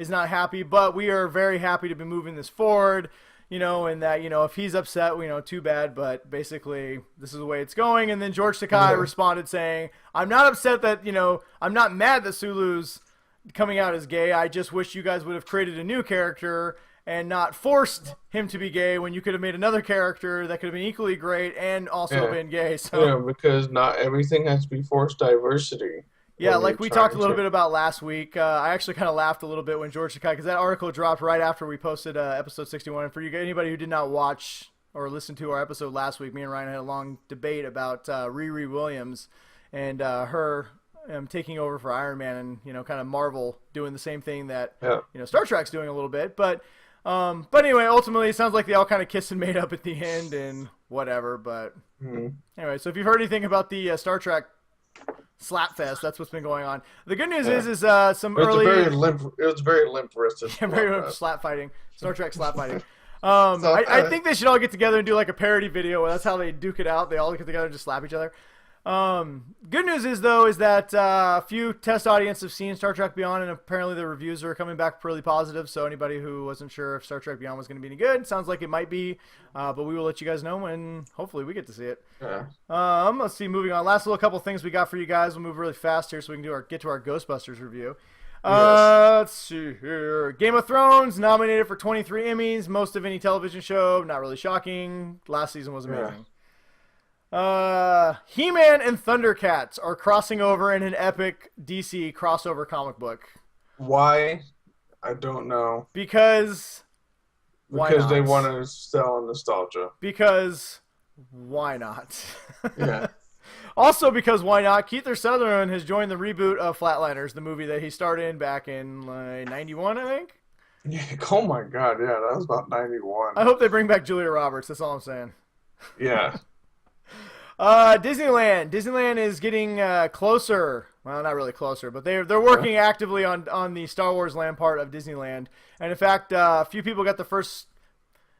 not happy, but we are very happy to be moving this forward, and that, if he's upset, too bad, but basically this is the way it's going. And then George Takei responded saying, I'm not upset that, I'm not mad that Sulu's coming out as gay. I just wish you guys would have created a new character and not forced him to be gay when you could have made another character that could have been equally great and also been gay. So because not everything has to be forced diversity. Yeah, like we talked a little bit about last week. I actually kind of laughed a little bit when George Takei, because that article dropped right after we posted episode 61. And for anybody who did not watch or listen to our episode last week, me and Ryan had a long debate about Riri Williams and her taking over for Iron Man, and kind of Marvel doing the same thing that Star Trek's doing a little bit. But anyway, ultimately it sounds like they all kind of kissed and made up at the end and whatever. But anyway, so if you've heard anything about the Star Trek Slapfest, that's what's been going on. The good news is some early. It was very limp wristed. Very limp slap fighting. Star Trek slap fighting. I think they should all get together and do like a parody video. That's how they duke it out. They all get together and just slap each other. Good news is that a few test audiences have seen Star Trek Beyond, and apparently the reviews are coming back really positive. So anybody who wasn't sure if Star Trek Beyond was going to be any good, sounds like it might be. But we will let you guys know when hopefully we get to see it. Let's see. Moving on. Last little couple things we got for you guys. We'll move really fast here so we can get to our Ghostbusters review. Let's see here. Game of Thrones nominated for 23 Emmys, most of any television show. Not really shocking. Last season was amazing. He-Man and Thundercats are crossing over in an epic DC crossover comic book. Why? I don't know. Because they want to sell nostalgia. Because why not? Yeah. Also because why not? Keith Sutherland has joined the reboot of Flatliners, the movie that he starred in back in 91, I think. Yeah. Oh my God. Yeah, that was about 91. I hope they bring back Julia Roberts. That's all I'm saying. Yeah. Disneyland. Disneyland is getting closer. Well, not really closer, but they're working actively on the Star Wars Land part of Disneyland. And in fact, a few people got the first.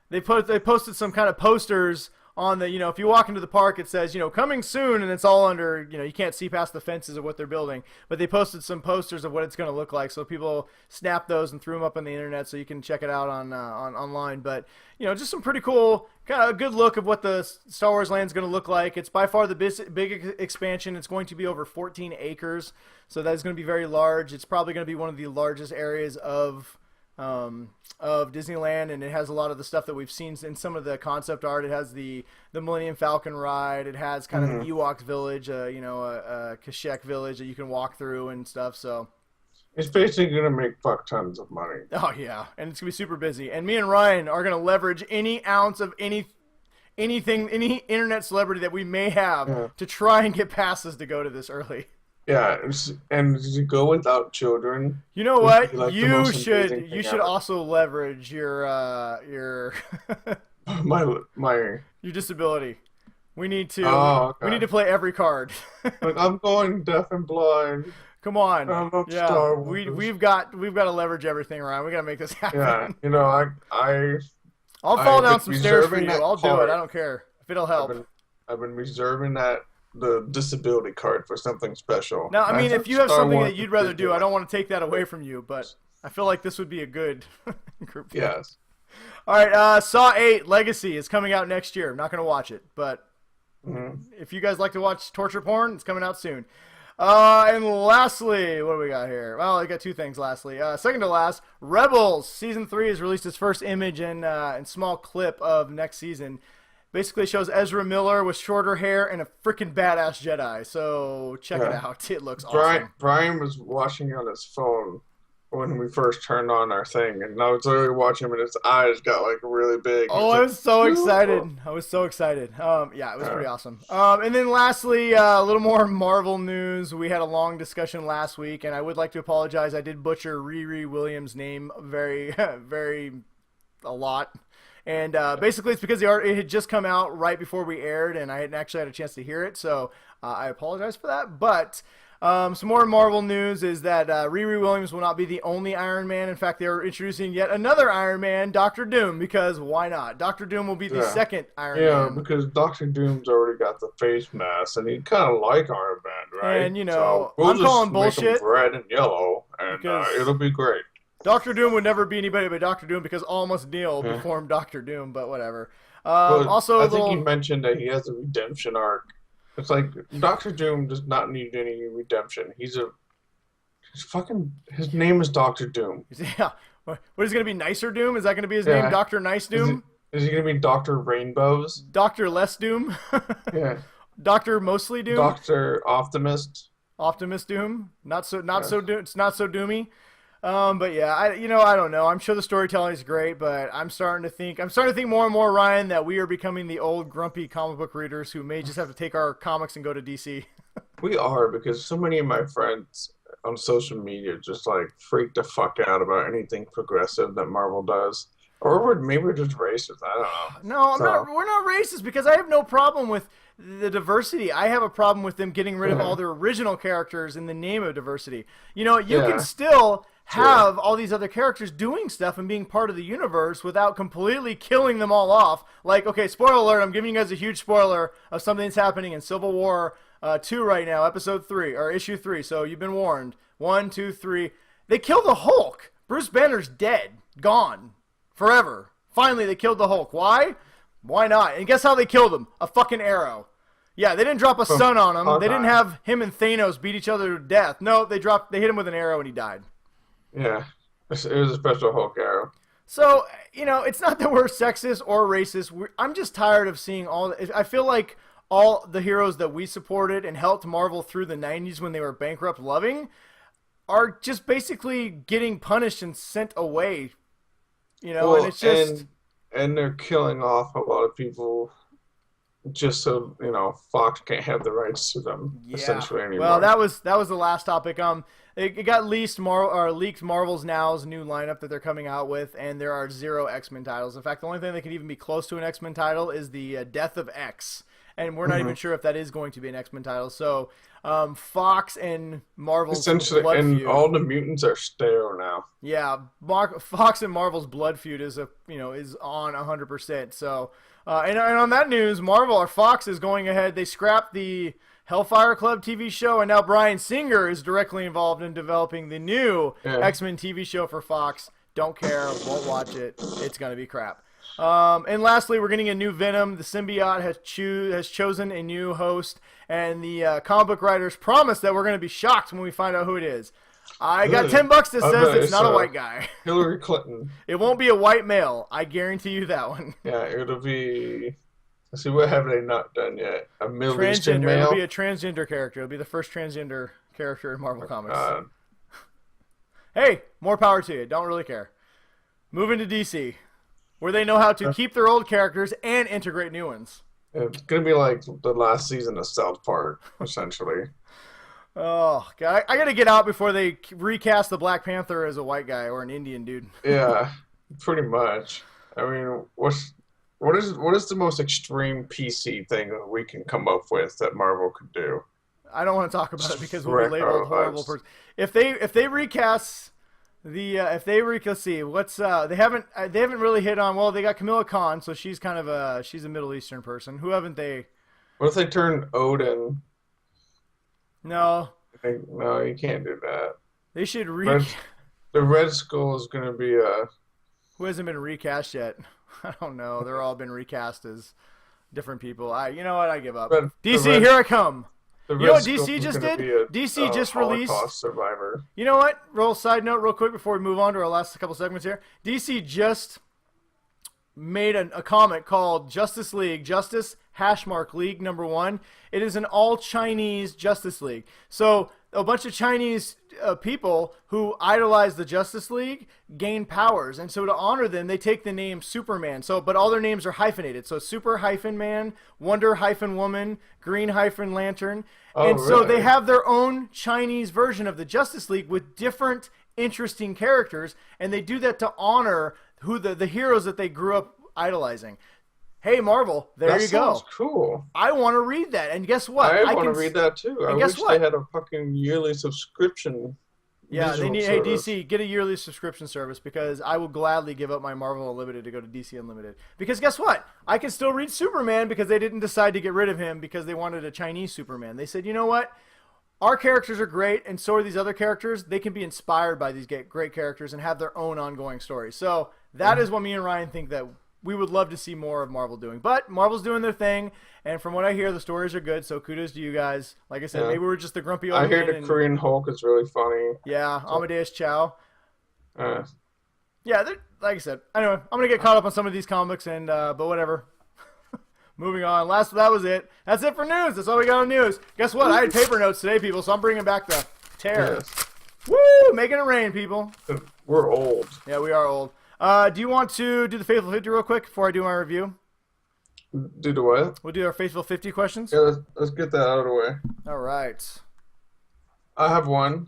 They posted some kind of posters on the, if you walk into the park, it says, coming soon, and it's all under, you can't see past the fences of what they're building. But they posted some posters of what it's going to look like, so people snapped those and threw them up on the internet, so you can check it out on online. But just some pretty cool, kind of a good look of what the Star Wars land is going to look like. It's by far the big expansion. It's going to be over 14 acres, so that is going to be very large. It's probably going to be one of the largest areas of Disneyland, and it has a lot of the stuff that we've seen in some of the concept art. It has the Millennium Falcon ride. It has kind of the Ewok village, a Kashyyyk village that you can walk through and stuff. So it's basically gonna make fuck tons of money. Oh yeah, and it's gonna be super busy. And me and Ryan are gonna leverage any ounce of anything, any internet celebrity that we may have to try and get passes to go to this early. Yeah, and to go without children. You know what? Like you should also leverage your my your disability. We need to play every card. Like, I'm going deaf and blind. Come on. I love Star Wars. We've got to leverage everything around. We got to make this happen. Yeah, I'll fall down some stairs for you. I'll do it. I don't care if it'll help. I've been reserving the disability card for something special. Now, I mean, if you have something that you'd rather do, I don't want to take that away from you, but I feel like this would be a good group. Yes. All right, Saw 8 Legacy is coming out next year. I'm not going to watch it, but if you guys like to watch torture porn, it's coming out soon. And lastly, what do we got here? Well, I got two things lastly. Second to last, Rebels Season 3 has released its first image and small clip of next season. Basically shows Ezra Miller with shorter hair and a freaking badass Jedi. So check it out. It looks awesome. Brian was watching on his phone when we first turned on our thing, and I was literally watching him, and his eyes got like really big. Oh, I was so excited. I was so excited. Yeah, it was pretty awesome. And then lastly, a little more Marvel news. We had a long discussion last week, and I would like to apologize. I did butcher Riri Williams' name very, very a lot. And basically, it's because it had just come out right before we aired, and I hadn't actually had a chance to hear it, so I apologize for that. But some more Marvel news is that Riri Williams will not be the only Iron Man. In fact, they are introducing yet another Iron Man, Doctor Doom, because why not? Doctor Doom will be the second Iron Man. Yeah, because Doctor Doom's already got the face mask, and he kind of like Iron Man, right? And, so I'm calling bullshit. Make him red and yellow, and it'll be great. Dr. Doom would never be anybody but Dr. Doom because Almost Neil performed Dr. Doom, but whatever. Also, I think he mentioned that he has a redemption arc. It's like Dr. Doom does not need any redemption. His name is Dr. Doom. Yeah. What is he going to be? Nicer Doom? Is that going to be his name? Dr. Nice Doom? Is he going to be Dr. Rainbows? Dr. Less Doom? Yeah. Dr. Mostly Doom? Dr. Optimist? Optimist Doom? Not so It's not so doomy. But yeah, I don't know. I'm sure the storytelling is great, but I'm starting to think more and more, Ryan, that we are becoming the old grumpy comic book readers who may just have to take our comics and go to DC. We are, because so many of my friends on social media just like freak the fuck out about anything progressive that Marvel does. Or maybe we're just racist. I don't know. No, we're not racist, because I have no problem with the diversity. I have a problem with them getting rid of all their original characters in the name of diversity. You can still have all these other characters doing stuff and being part of the universe without completely killing them all off. Like, okay, spoiler alert, I'm giving you guys a huge spoiler of something that's happening in Civil War 2 right now, episode 3, or issue 3, so you've been warned. 1, 2, 3. They killed the Hulk. Bruce Banner's dead. Gone. Forever. Finally, they killed the Hulk. Why? Why not? And guess how they killed him? A fucking arrow. Yeah, they didn't drop a sun on him. They didn't have him and Thanos beat each other to death. No, they hit him with an arrow and he died. Yeah, it was a special Hulk arrow. So, it's not that we're sexist or racist. I'm just tired of seeing I feel like all the heroes that we supported and helped Marvel through the 90s when they were bankrupt loving are just basically getting punished and sent away. And it's just... And they're killing off a lot of people just so, Fox can't have the rights to them, essentially, anymore. Well, that was the last topic. It got leaked Marvel's Now's new lineup that they're coming out with, and there are 0 X-Men titles. In fact, the only thing that can even be close to an X-Men title is the Death of X. and we're not even sure if that is going to be an X-Men title. So Fox and Marvel's essentially, blood and feud. all the mutants are stale now. Yeah, Fox and Marvel's blood feud is on 100%. So and on that news, Marvel or Fox is going ahead. They scrapped the Hellfire Club TV show, and now Bryan Singer is directly involved in developing the new X-Men TV show for Fox. Don't care, won't watch it. It's gonna be crap. And lastly, we're getting a new Venom. The symbiote has chosen a new host, and the comic book writers promise that we're going to be shocked when we find out who it is. I got $10 that says it's not a white guy. Hillary Clinton. It won't be a white male. I guarantee you that one. Yeah, it'll be... Let's see, what have they not done yet? A Middle Eastern male? It'll be a transgender character. It'll be the first transgender character in Marvel Comics. Hey, more power to you. Don't really care. Moving to DC, where they know how to keep their old characters and integrate new ones. It's going to be like the last season of South Park, essentially. Oh, God. I got to get out before they recast the Black Panther as a white guy or an Indian dude. Yeah, pretty much. I mean, what is the most extreme PC thing that we can come up with that Marvel could do? I don't want to talk about it because we'll be labeled horrible person. If they recast let's see what's they haven't really hit on. Well, they got Kamala Khan, so she's kind of she's a Middle Eastern person. Who haven't they? What if they turn Odin? No. No, you can't do that. They should the Red Skull is going to be who hasn't been recast yet? I don't know. They're all been recast as different people. You know what? I give up. DC, here I come. You know what DC just did? DC just released Holocaust survivor. You know what? Side note real quick before we move on to our last couple segments here. DC just made a comic called Justice League, Justice League #1. It is an all-Chinese Justice League. So a bunch of Chinese people who idolize the Justice League gain powers, and so to honor them, they take the name Superman. But all their names are hyphenated. So Super-Man, Wonder-Woman, Green-Lantern, and so they have their own Chinese version of the Justice League with different interesting characters, and they do that to honor who the heroes that they grew up idolizing. Hey, Marvel, there you go. That sounds cool. I want to read that. And guess what? I want to read that too. I wish they had a fucking yearly subscription. Yeah, they need. Hey, DC, get a yearly subscription service because I will gladly give up my Marvel Unlimited to go to DC Unlimited. Because guess what? I can still read Superman because they didn't decide to get rid of him because they wanted a Chinese Superman. They said, you know what? Our characters are great, and so are these other characters. They can be inspired by these great characters and have their own ongoing stories. So that is what me and Ryan think that we would love to see more of Marvel doing. But Marvel's doing their thing, and from what I hear, the stories are good, so kudos to you guys. Like I said, maybe we're just the grumpy old I hear the Korean Hulk is really funny. Yeah, Amadeus Chow. Yeah, like I said. Anyway, I'm going to get caught up on some of these comics, and but whatever. Moving on. That was it. That's it for news. That's all we got on news. Guess what? I had paper notes today, people, so I'm bringing back the terror. Yes. Woo! Making it rain, people. We're old. Yeah, we are old. Do you want to do the Faithful 50 real quick before I do my review? Do the what? We'll do our Faithful 50 questions. Yeah, let's get that out of the way. All right. I have one.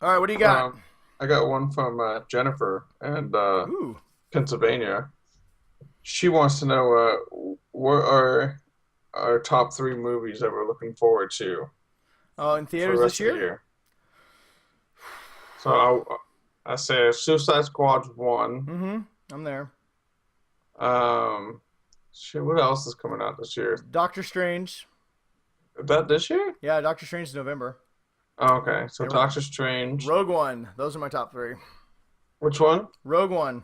All right, what do you got? I got one from Jennifer in Pennsylvania. She wants to know what are our top 3 movies that we're looking forward to. Oh, in theaters this year? So I say Suicide Squad's 1. Mm-hmm. I'm there. Shit, what else is coming out this year? Doctor Strange. Is that this year? Yeah, Doctor Strange is November. Oh, okay, so Doctor Strange. Rogue One. Those are my top 3. Which one? Rogue One.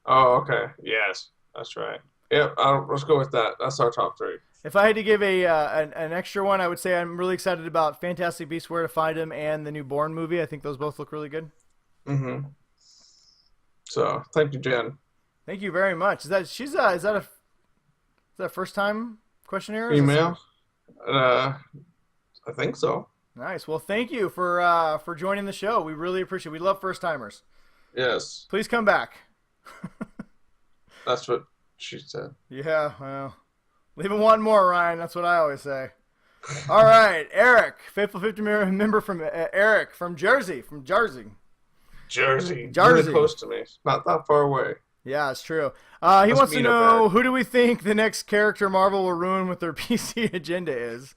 Oh, okay. Yes, that's right. Yeah, let's go with that. That's our top 3. If I had to give an extra one, I would say I'm really excited about Fantastic Beasts: Where to Find Him and the new Bourne movie. I think those both look really good. Mm-hmm. So, thank you, Jen. Thank you very much. Is that a first time questionnaire? Email? I think so. Nice. Well, thank you for joining the show. We really appreciate it. We love first timers. Yes. Please come back. That's what she said. Yeah, well, leave it one more, Ryan. That's what I always say. All right, Eric, Faithful 50 member from Eric from Jersey. Jersey. Really close to me. Not that far away. Yeah, it's true. He Let's wants to meet up know, at. who do we think the next character Marvel will ruin with their PC agenda is?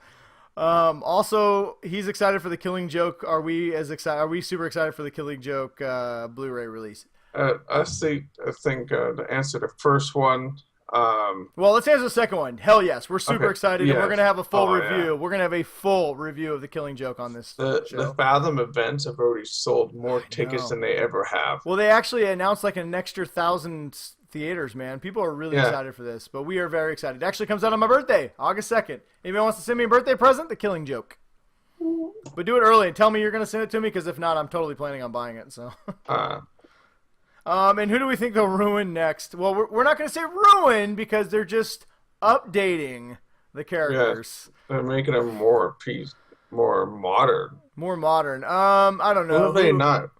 Also, he's excited for the Killing Joke. Are we as excited? Are we super excited for the Killing Joke Blu-ray release? I think to answer the first one. Well, let's answer the second one. Hell yes, we're super Okay. excited, and we're Yes. gonna have a full Oh review. yeah. We're gonna have a full review of the Killing Joke on this The show. Fathom events have already sold more I tickets know. than they ever have. Well, they actually announced like an extra 1,000 theaters, man. People are really Yeah. excited for this, but we are very excited. It actually comes out on my birthday, August 2nd. Anybody wants to send me a birthday present? The Killing Joke. But do it early and tell me you're going to send it to me, because if not, I'm totally planning on buying it. So, Uh, and who do we think they'll ruin next? Well, we're not going to say ruin because they're just updating the characters. they're making them more modern. More modern. I don't Who know. have they not?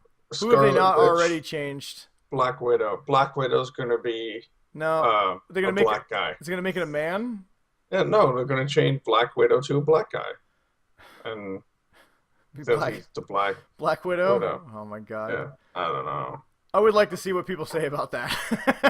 Who have they Scarlet not Witch, already changed? Black Widow. Black Widow's gonna be No, they're a going to make black it. guy. It's going to make it a man. Yeah, no, they're gonna change Black Widow to a black guy, and Black, he's the Black Black Widow. Widow. Oh my god. Yeah, I don't know. I would like to see what people say about that.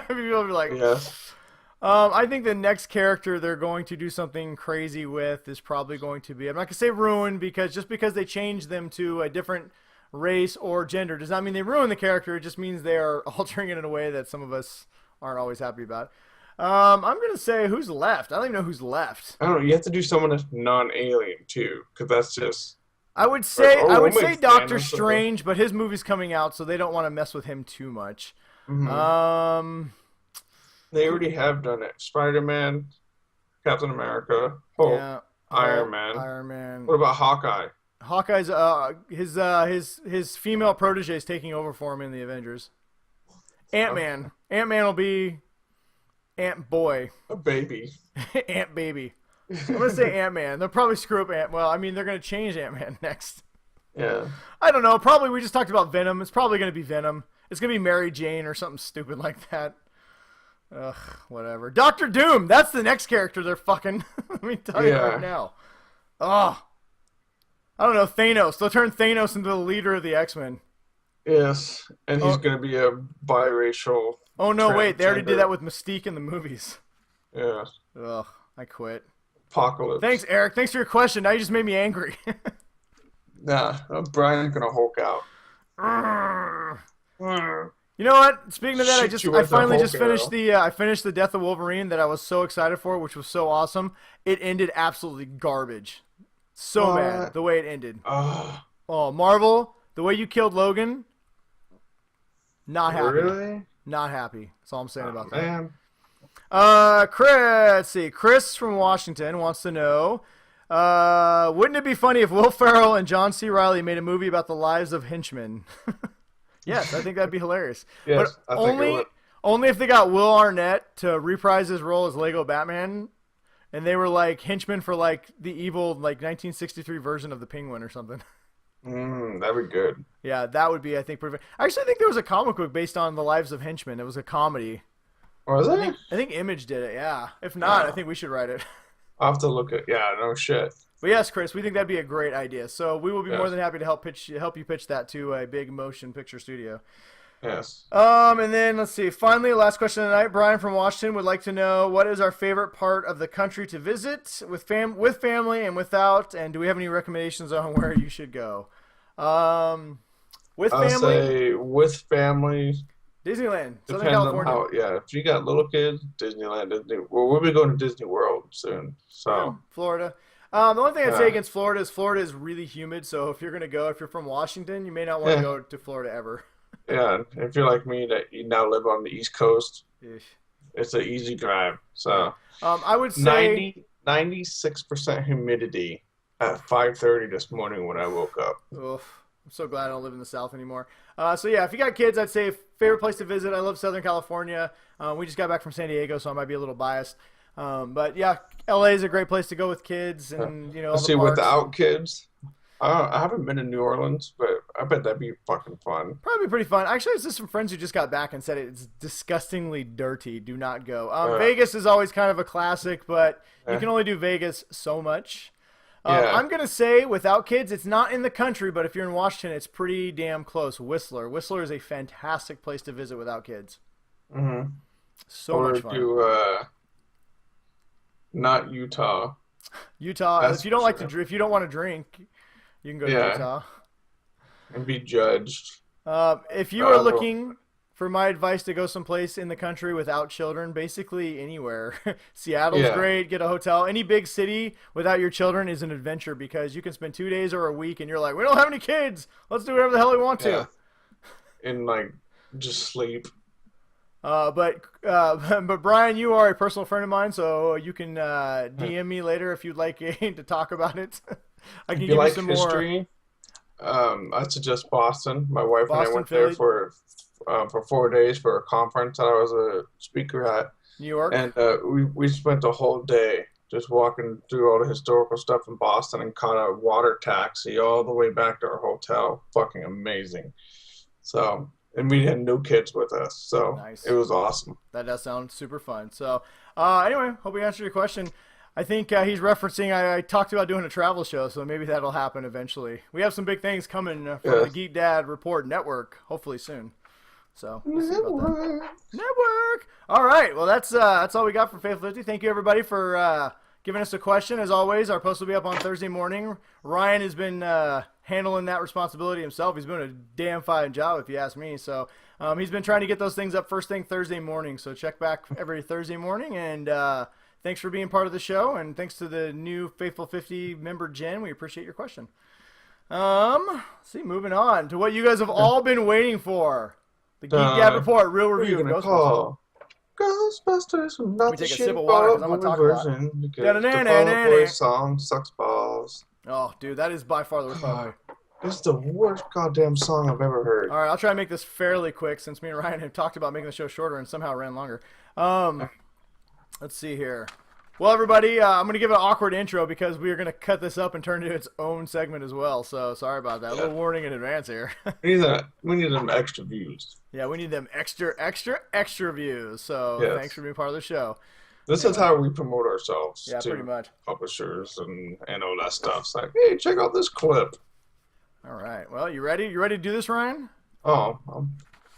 People will be like, Yes. I think the next character they're going to do something crazy with is probably going to be, I'm not going to say ruin, because just because they change them to a different race or gender does not mean they ruin the character. It just means they are altering it in a way that some of us aren't always happy about. I'm going to say who's left. I don't even know who's left. I don't know. You have to do someone that's non-alien too, because that's just. I would say we'll make Doctor Thanos Strange, but his movie's coming out, so they don't want to mess with him too much. Mhm. They already have done it. Spider-Man, Captain America, Hulk, Yeah, Iron Man. Iron Man. What about Hawkeye? Hawkeye's his female protege is taking over for him in the Avengers. Ant-Man. Ant-Man will be Ant Boy. A baby. Ant Baby. I'm gonna say Ant-Man. They'll probably screw up Well, I mean, they're gonna change Ant-Man next. Yeah. I don't know. Probably we just talked about Venom. It's probably gonna be Venom. It's gonna be Mary Jane or something stupid like that. Ugh, whatever. Doctor Doom. That's the next character they're fucking. Let me tell you right now. Oh, I don't know. Thanos. They'll turn Thanos into the leader of the X-Men. Yes, and he's gonna be a biracial. Oh no! Wait, they already did transgender. that with Mystique in the movies. Yeah. Ugh, I quit. Apocalypse. Thanks, Eric. Thanks for your question. Now you just made me angry. Nah, Brian's gonna Hulk out. You know what? Speaking of that, Shoot you I with the finally Hulk just finished arrow. I finished the Death of Wolverine that I was so excited for, which was so awesome. It ended absolutely garbage. So What? bad the way it ended. Oh, Oh, Marvel, the way you killed Logan, not happy. really? Not happy. That's all I'm saying about that. Man. Chris, let's see. Chris from Washington wants to know, wouldn't it be funny if Will Ferrell and John C. Reilly made a movie about the lives of henchmen? Yes, I think that'd be hilarious. Yes, but I think it would. only if they got Will Arnett to reprise his role as Lego Batman, and they were like henchmen for like the evil like 1963 version of the Penguin or something. That'd be good. Yeah, that would be, I think, perfect. I actually think there was a comic book based on the lives of henchmen. It was a comedy. Was it? I think Image did it, yeah. If not, I Wow. think we should write it. I'll have to look at. Yeah, no shit. But yes, Chris, we think that'd be a great idea. So we will be more Yes. than happy to help you pitch that to a big motion picture studio. Yes. And then let's see. Finally, last question of the night. Brian from Washington would like to know, what is our favorite part of the country to visit with family and without, and do we have any recommendations on where you should go? With I'll family, say with family. Disneyland, Southern Depends on California. how. Yeah, if you got little kids, Disneyland, Disney. Well, we'll be going to Disney World soon. So. Yeah, Florida. The only thing I'd say Yeah. against Florida is really humid. So if you're if you're from Washington, you may not want to Yeah. go to Florida ever. Yeah, if you're like me, that you now live on the East Coast, Ish. it's an easy drive. So I would say 96% humidity at 5:30 this morning when I woke up. Oof. I'm so glad I don't live in the South anymore. So yeah, if you got kids, I'd say favorite place to visit. I love Southern California. We just got back from San Diego, so I might be a little biased. But yeah, LA is a great place to go with kids, and all Let's the see, parks. without kids, I haven't been to New Orleans, but I bet that'd be fucking fun. Probably pretty fun. Actually, it's just some friends who just got back and said it's disgustingly dirty. Do not go. Vegas is always kind of a classic, but you can only do Vegas so much. Yeah. I'm going to say, without kids, it's not in the country, but if you're in Washington, it's pretty damn close. Whistler. Whistler is a fantastic place to visit without kids. Mm-hmm. So Or much fun. do not Utah. Utah. That's If you for don't like to, sure. if you don't want to drink, you can go to Yeah, Utah. and be judged. If you are Other, looking for my advice to go someplace in the country without children, basically anywhere. Seattle's yeah, great. Get a hotel. Any big city without your children is an adventure because you can spend 2 days or a week and you're like, we don't have any kids. Let's do whatever the hell we want yeah, to. and like just sleep. But Brian, you are a personal friend of mine, so you can If DM me later if you'd like to talk about it. I can you give you like some more history, I suggest Boston. My wife and I Boston, went there Philly, for 4 days for a conference that I was a speaker at, New York. and we spent a whole day just walking through all the historical stuff in Boston and caught a water taxi all the way back to our hotel. Fucking amazing. So, and we had no kids with us, so it Nice. was awesome. That does sound super fun. So, anyway, hope we answered your question. I think he's referencing. I talked about doing a travel show, so maybe that'll happen eventually. We have some big things coming from the Yes. Geek Dad Report Network, hopefully soon. So we'll see about that. Network. All right. Well, that's all we got for Faithful 50. Thank you everybody for giving us a question. As always, our post will be up on Thursday morning. Ryan has been handling that responsibility himself. He's been doing a damn fine job, if you ask me. So he's been trying to get those things up first thing Thursday morning. So check back every Thursday morning. And thanks for being part of the show. And thanks to the new Faithful 50 member Jen. We appreciate your question. See, moving on to what you guys have all been waiting for. The Geek Dad Report, real Who are you review of gonna Ghostbusters. call? Ghostbusters, Let not me the take a sip shitty of water ball because I'm going to movie talk a lot. version, because the Fall Out Boy song sucks balls. Oh, dude, that is by far the worst part. This is the worst goddamn song I've ever heard. All right, I'll try to make this fairly quick since me and Ryan have talked about making the show shorter and somehow ran longer. Let's see here. Well, everybody, I'm going to give an awkward intro because we are going to cut this up and turn it into its own segment as well. So sorry about that. A little warning in advance here. We need them extra views. Yeah, we need them extra views. So Yes. thanks for being part of the show. This is how we promote ourselves Yeah, pretty to much. publishers and all that stuff. It's like, hey, check out this clip. All right. Well, you ready? You ready to do this, Ryan? Oh,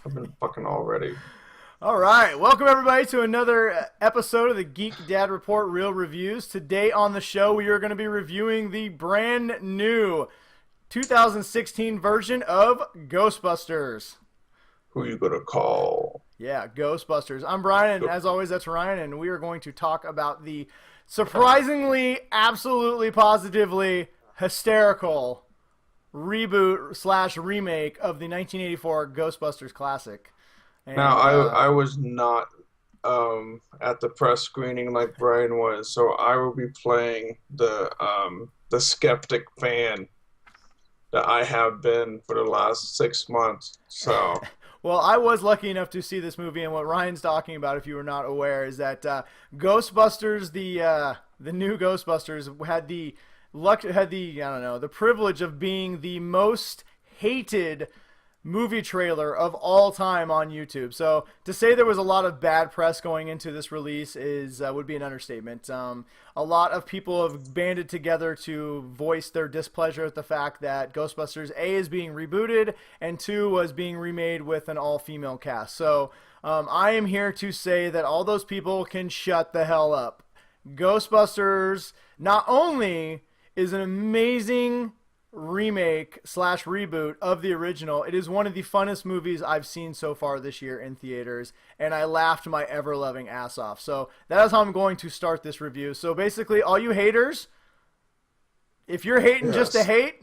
I've been fucking all ready. All right, welcome everybody to another episode of the Geek Dad Report Real Reviews. Today on the show, we are going to be reviewing the brand new 2016 version of Ghostbusters. Who you gonna call? Yeah, Ghostbusters. I'm Brian, and as always, that's Ryan, and we are going to talk about the surprisingly, absolutely, positively hysterical reboot / remake of the 1984 Ghostbusters classic. And, Now, I was not at the press screening like Brian was, so I will be playing the skeptic fan that I have been for the last 6 months. So, well, I was lucky enough to see this movie, and what Ryan's talking about, if you were not aware, is that Ghostbusters, the new Ghostbusters, had the the privilege of being the most hated movie trailer of all time on YouTube. So to say there was a lot of bad press going into this release would be an understatement. A lot of people have banded together to voice their displeasure at the fact that Ghostbusters A is being rebooted and 2 was being remade with an all-female cast. So I am here to say that all those people can shut the hell up. Ghostbusters not only is an amazing remake / reboot of the original. It is one of the funnest movies I've seen so far this year in theaters, and I laughed my ever-loving ass off. So that is how I'm going to start this review. So basically, all you haters, if you're hating just to hate,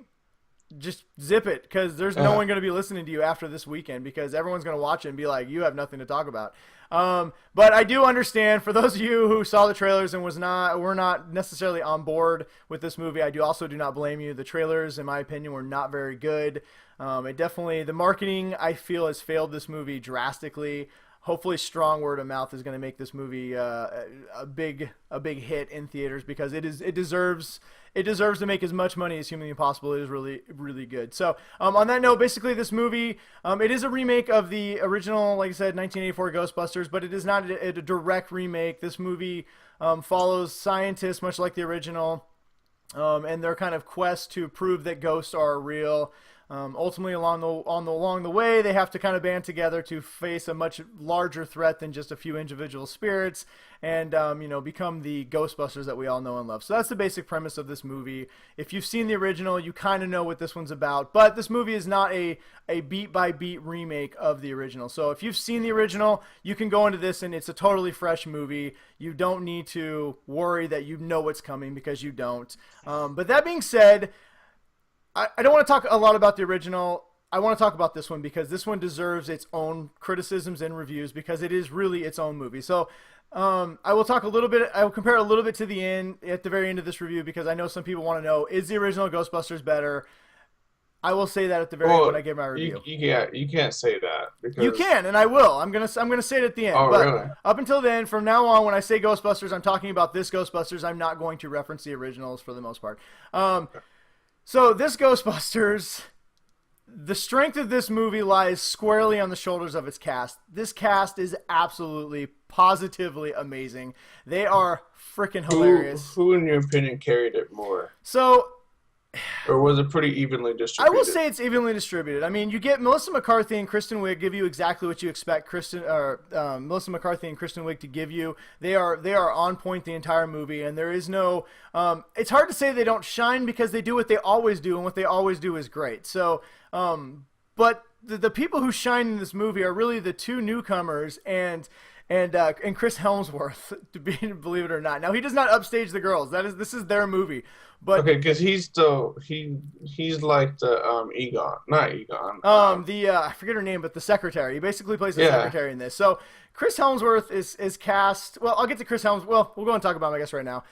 just zip it, because there's no one going to be listening to you after this weekend, because everyone's going to watch it and be like, you have nothing to talk about. But I do understand, for those of you who saw the trailers and were not necessarily on board with this movie, I do not blame you. The trailers, in my opinion, were not very good. The marketing, I feel, has failed this movie drastically. Hopefully strong word of mouth is going to make this movie a big hit in theaters, because it deserves to make as much money as humanly possible. It is really, really good. So on that note, basically this movie, it is a remake of the original, like I said, 1984 Ghostbusters, but it is not a direct remake. This movie follows scientists, much like the original, and their kind of quest to prove that ghosts are real. Ultimately, along the way, they have to kind of band together to face a much larger threat than just a few individual spirits, and become the Ghostbusters that we all know and love. So that's the basic premise of this movie. If you've seen the original, you kind of know what this one's about. But this movie is not a beat by beat remake of the original. So if you've seen the original, you can go into this and it's a totally fresh movie. You don't need to worry that you know what's coming, because you don't. But that being said, I don't want to talk a lot about the original. I want to talk about this one because this one deserves its own criticisms and reviews, because it is really its own movie. So I will talk a little bit. I will compare a little bit to the end at the very end of this review, because I know some people want to know, is the original Ghostbusters better? I will say that at the very end when I give my review. You can't say that, because you can, and I will. I'm gonna say it at the end. Oh, but really? Up until then, from now on, when I say Ghostbusters, I'm talking about this Ghostbusters. I'm not going to reference the originals for the most part. So this Ghostbusters, the strength of this movie lies squarely on the shoulders of its cast. This cast is absolutely, positively amazing. They are freaking hilarious. Who, in your opinion, carried it more? So, or was it pretty evenly distributed? I will say it's evenly distributed. I mean, you get Melissa McCarthy and Kristen Wiig give you exactly what you expect Melissa McCarthy and Kristen Wiig to give you. They are on point the entire movie, and there is no. It's hard to say they don't shine, because they do what they always do, and what they always do is great. So, but the people who shine in this movie are really the two newcomers and Chris Helmsworth, believe it or not. Now, he does not upstage the girls. This is their movie. But okay, because he's like the Egon, not Egon. I forget her name, but the secretary. He basically plays the secretary in this. So Chris Helmsworth is cast. Well, I'll get to Chris Helmsworth. Well, we'll go and talk about him, I guess, right now.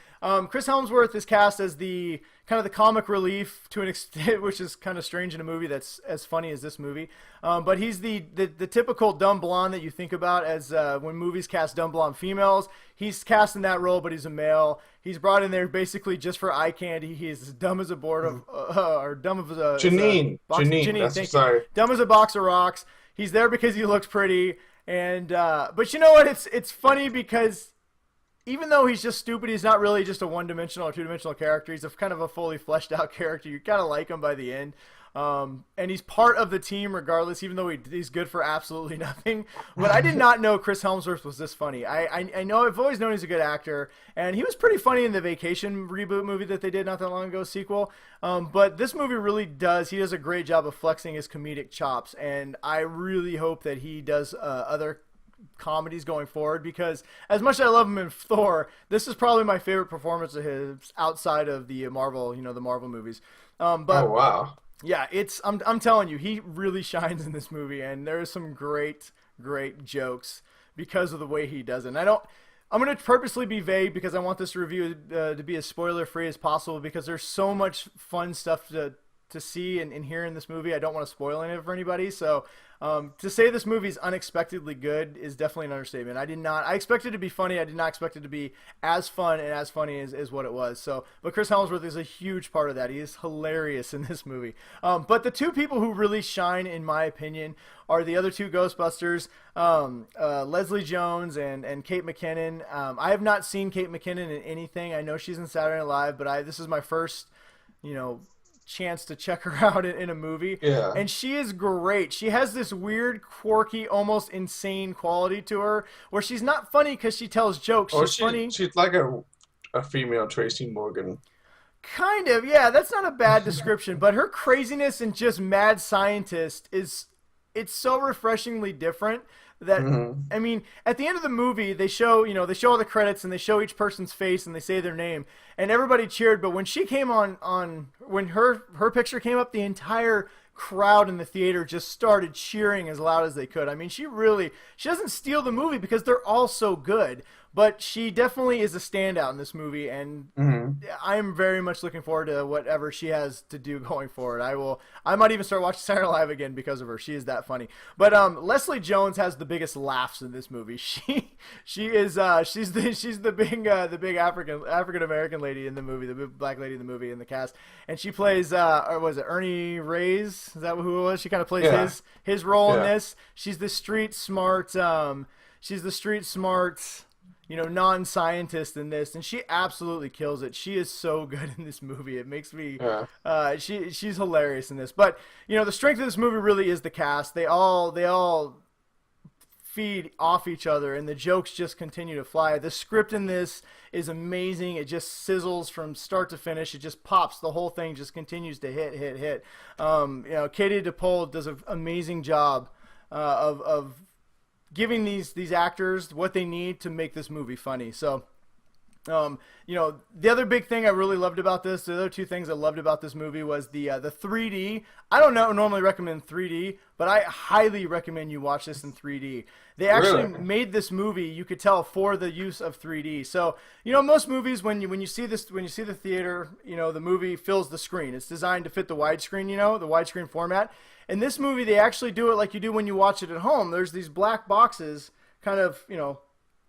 Chris Helmsworth is cast as the kind of the comic relief to an extent, which is kind of strange in a movie that's as funny as this movie. But he's the typical dumb blonde that you think about as when movies cast dumb blonde females. He's cast in that role, but he's a male. He's brought in there basically just for eye candy. He is as dumb as a board of, or dumb as a Janine. Sorry. Dumb as a box of rocks. He's there because he looks pretty. And but you know what? It's funny because even though he's just stupid, he's not really just a one-dimensional or two-dimensional character. He's kind of a fully fleshed out character. You kind of like him by the end. And he's part of the team regardless, even though he's good for absolutely nothing. But I did not know Chris Helmsworth was this funny. I know, I've always known he's a good actor, and he was pretty funny in the Vacation reboot movie that they did not that long ago, sequel. But this movie really he does a great job of flexing his comedic chops, and I really hope that he does other comedies going forward, because as much as I love him in Thor, this is probably my favorite performance of his outside of the Marvel, the Marvel movies. But oh, wow. Yeah, I'm telling you, he really shines in this movie, and there's some great jokes because of the way he does it. And I'm going to purposely be vague because I want this review to be as spoiler free as possible, because there's so much fun stuff to see and hear in this movie. I don't want to spoil any of it for anybody. So to say this movie is unexpectedly good is definitely an understatement. I expected it to be funny. I did not expect it to be as fun and as funny as what it was. So, but Chris Helmsworth is a huge part of that. He is hilarious in this movie. But the two people who really shine, in my opinion, are the other two Ghostbusters, Leslie Jones and Kate McKinnon. I have not seen Kate McKinnon in anything. I know she's in Saturday Night Live, but this is my first, chance to check her out in a movie. Yeah. And she is great. She has this weird, quirky, almost insane quality to her, where she's not funny because she tells jokes. She's funny. She's like a female Tracy Morgan. Kind of, yeah. That's not a bad description. But her craziness and just mad scientist it's so refreshingly different that, I mean, at the end of the movie, they show all the credits and they show each person's face and they say their name and everybody cheered. But when she came when her picture came up, the entire crowd in the theater just started cheering as loud as they could. I mean, she doesn't steal the movie because they're all so good, but she definitely is a standout in this movie, and I'm very much looking forward to whatever she has to do going forward. I might even start watching Saturday Night Live again because of her. She is that funny. But Leslie Jones has the biggest laughs in this movie. She's the big African American lady in the movie, the black lady in the movie in the cast, and she plays or was it Ernie Reyes? Is that who it was? She kind of plays his role in this. She's the street smart. non-scientist in this, and she absolutely kills it. She is so good in this movie. It makes me she's hilarious in this. But the strength of this movie really is the cast. They all feed off each other, and the jokes just continue to fly. The script in this is amazing. It just sizzles from start to finish. It just pops. The whole thing just continues to hit. Katie DuPont does an amazing job of giving these actors what they need to make this movie funny. So, the other big thing I really loved about this, the other two things I loved about this movie was the 3D. I don't normally recommend 3D, but I highly recommend you watch this in 3D. They actually made this movie, you could tell, for the use of 3D. So, most movies, when you see the theater, the movie fills the screen. It's designed to fit the widescreen, the widescreen format. In this movie, they actually do it like you do when you watch it at home. There's these black boxes kind of,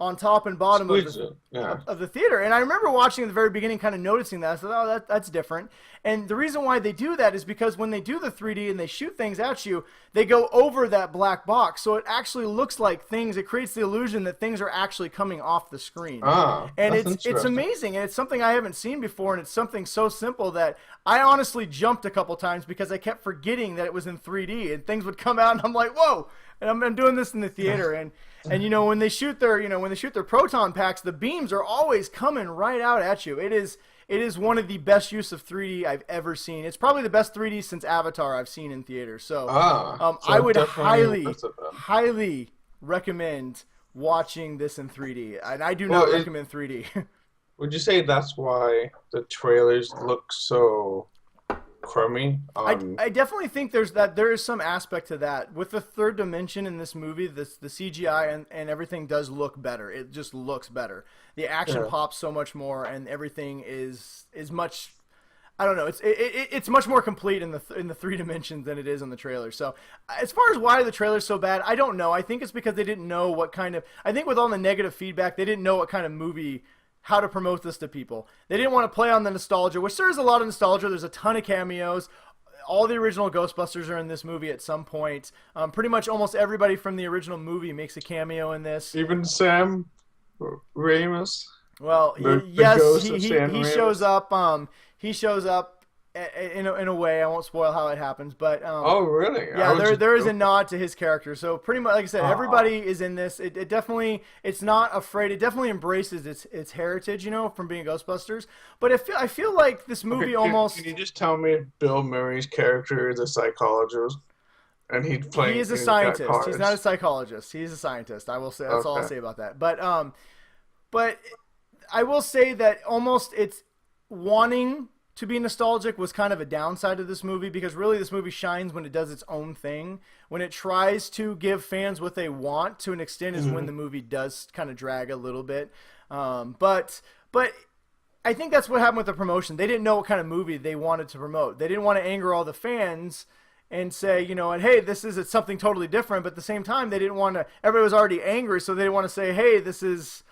on top and bottom of the theater. And I remember watching at the very beginning, kind of noticing that. I thought, that's different. And the reason why they do that is because when they do the 3D and they shoot things at you, they go over that black box. So it actually looks like things, it creates the illusion that things are actually coming off the screen. And it's amazing. And it's something I haven't seen before. And it's something so simple that I honestly jumped a couple times because I kept forgetting that it was in 3D and things would come out and I'm like, whoa. And I'm doing this in the theater, and when they shoot their proton packs, the beams are always coming right out at you. It is one of the best use of 3D I've ever seen. It's probably the best 3D since Avatar I've seen in theaters. So I would highly recommend watching this in 3D, and I do not recommend 3D. Would you say that's why the trailers look so crummy? I definitely think there is some aspect to that. With the third dimension in this movie, the CGI and everything does look better. It just looks better. The action pops so much more, and everything is much. I don't know. It's much more complete in the three dimensions than it is in the trailer. So as far as why the trailer's so bad, I don't know. I think it's because they didn't know what kind of. I think with all the negative feedback, they didn't know what kind of movie. How to promote this to people. They didn't want to play on the nostalgia, which there is a lot of nostalgia. There's a ton of cameos. All the original Ghostbusters are in this movie at some point. Pretty much almost everybody from the original movie makes a cameo in this. Even Sam Ramis. Well, he shows up. He shows up in a way. I won't spoil how it happens, but oh really? Yeah, there is a nod to his character. So pretty much, like I said, everybody is in this. It definitely, it's not afraid. It definitely embraces its heritage, from being Ghostbusters. But I feel like this movie almost. Can you just tell me Bill Murray's character is a psychologist? And he's playing. He is a scientist. He's not a psychologist. He's a scientist. I will say that's all I'll say about that. But I will say that almost it's wanting to be nostalgic was kind of a downside of this movie, because really this movie shines when it does its own thing. When it tries to give fans what they want to an extent is when the movie does kind of drag a little bit. But I think that's what happened with the promotion. They didn't know what kind of movie they wanted to promote. They didn't want to anger all the fans and say, and hey, it's something totally different. But at the same time, they didn't want to, everybody was already angry. So they didn't want to say, hey, this is,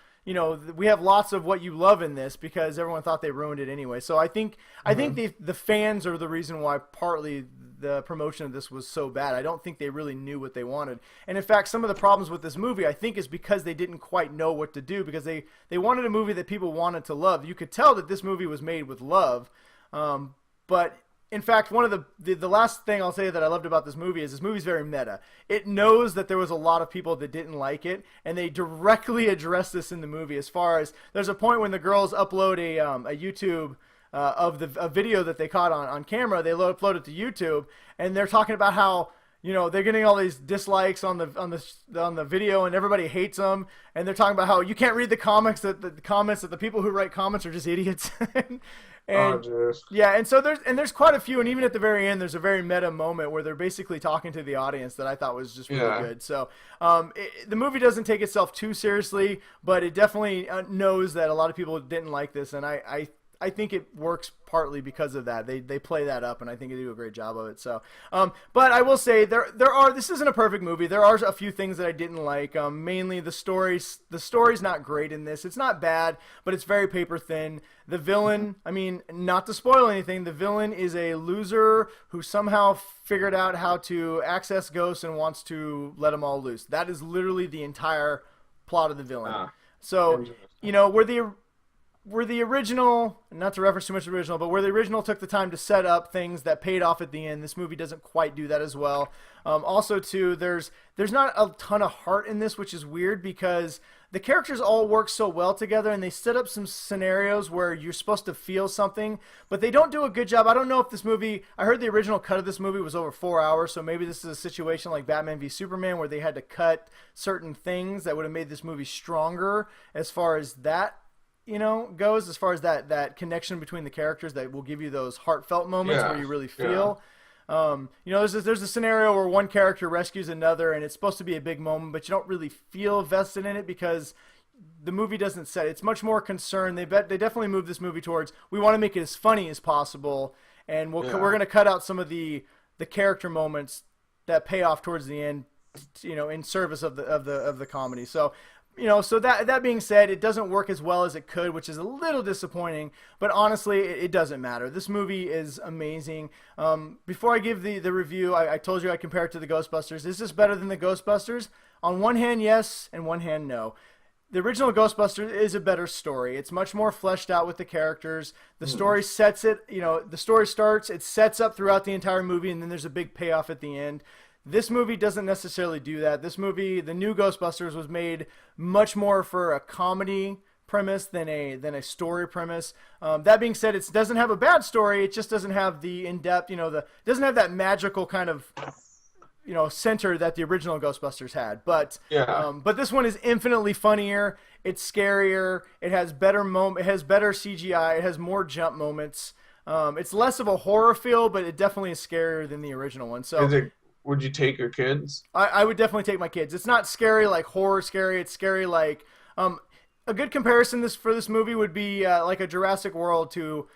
we have lots of what you love in this, because everyone thought they ruined it anyway. So I think the fans are the reason why partly the promotion of this was so bad. I don't think they really knew what they wanted. And in fact, some of the problems with this movie, I think, is because they didn't quite know what to do, because they wanted a movie that people wanted to love. You could tell that this movie was made with love. But in fact, one of the last thing I'll say that I loved about this movie is this movie's very meta. It knows that there was a lot of people that didn't like it, and they directly address this in the movie. As far as there's a point when the girls upload a YouTube of a video that they caught on camera. They upload it to YouTube, and they're talking about how they're getting all these dislikes on the video, and everybody hates them. And they're talking about how you can't read the comments that the people who write comments are just idiots. And and so there's quite a few, and even at the very end, there's a very meta moment where they're basically talking to the audience that I thought was just really good. So the movie doesn't take itself too seriously, but it definitely knows that a lot of people didn't like this, and I think it works partly because of that. They play that up, and I think they do a great job of it. So, but I will say this isn't a perfect movie. There are a few things that I didn't like. Mainly the story's not great in this. It's not bad, but it's very paper thin. The villain, I mean, not to spoil anything, the villain is a loser who somehow figured out how to access ghosts and wants to let them all loose. That is literally the entire plot of the villain. So, Interesting. where the original, not to reference too much original, but where the original took the time to set up things that paid off at the end, this movie doesn't quite do that as well. Also, too, there's not a ton of heart in this, which is weird because the characters all work so well together, and they set up some scenarios where you're supposed to feel something, but they don't do a good job. I don't know if this movie, I heard the original cut of this movie was over 4 hours, so maybe this is a situation like Batman v Superman where they had to cut certain things that would have made this movie stronger as far as that goes, as far as that connection between the characters that will give you those heartfelt moments where you really feel. There's a scenario where one character rescues another, and it's supposed to be a big moment, but you don't really feel vested in it because the movie doesn't set it. It's much more concerned. They definitely moved this movie towards, we want to make it as funny as possible, and we're going to cut out some of the character moments that pay off towards the end, in service of the comedy. So. So that being said, it doesn't work as well as it could, which is a little disappointing, but honestly, it doesn't matter. This movie is amazing. Before I give the review, I told you I compare it to the Ghostbusters. Is this better than the Ghostbusters? On one hand, yes, and one hand, no. The original Ghostbusters is a better story. It's much more fleshed out with the characters. The story sets it, the story starts, it sets up throughout the entire movie, and then there's a big payoff at the end. This movie doesn't necessarily do that. This movie, the new Ghostbusters, was made much more for a comedy premise than a story premise. That being said, it doesn't have a bad story. It just doesn't have the in-depth, doesn't have that magical kind of, center that the original Ghostbusters had. But this one is infinitely funnier. It's scarier. It has better It has better CGI. It has more jump moments. It's less of a horror feel, but it definitely is scarier than the original one. So. Would you take your kids? I would definitely take my kids. It's not scary like horror scary. It's scary like a good comparison for this movie would be like a Jurassic World to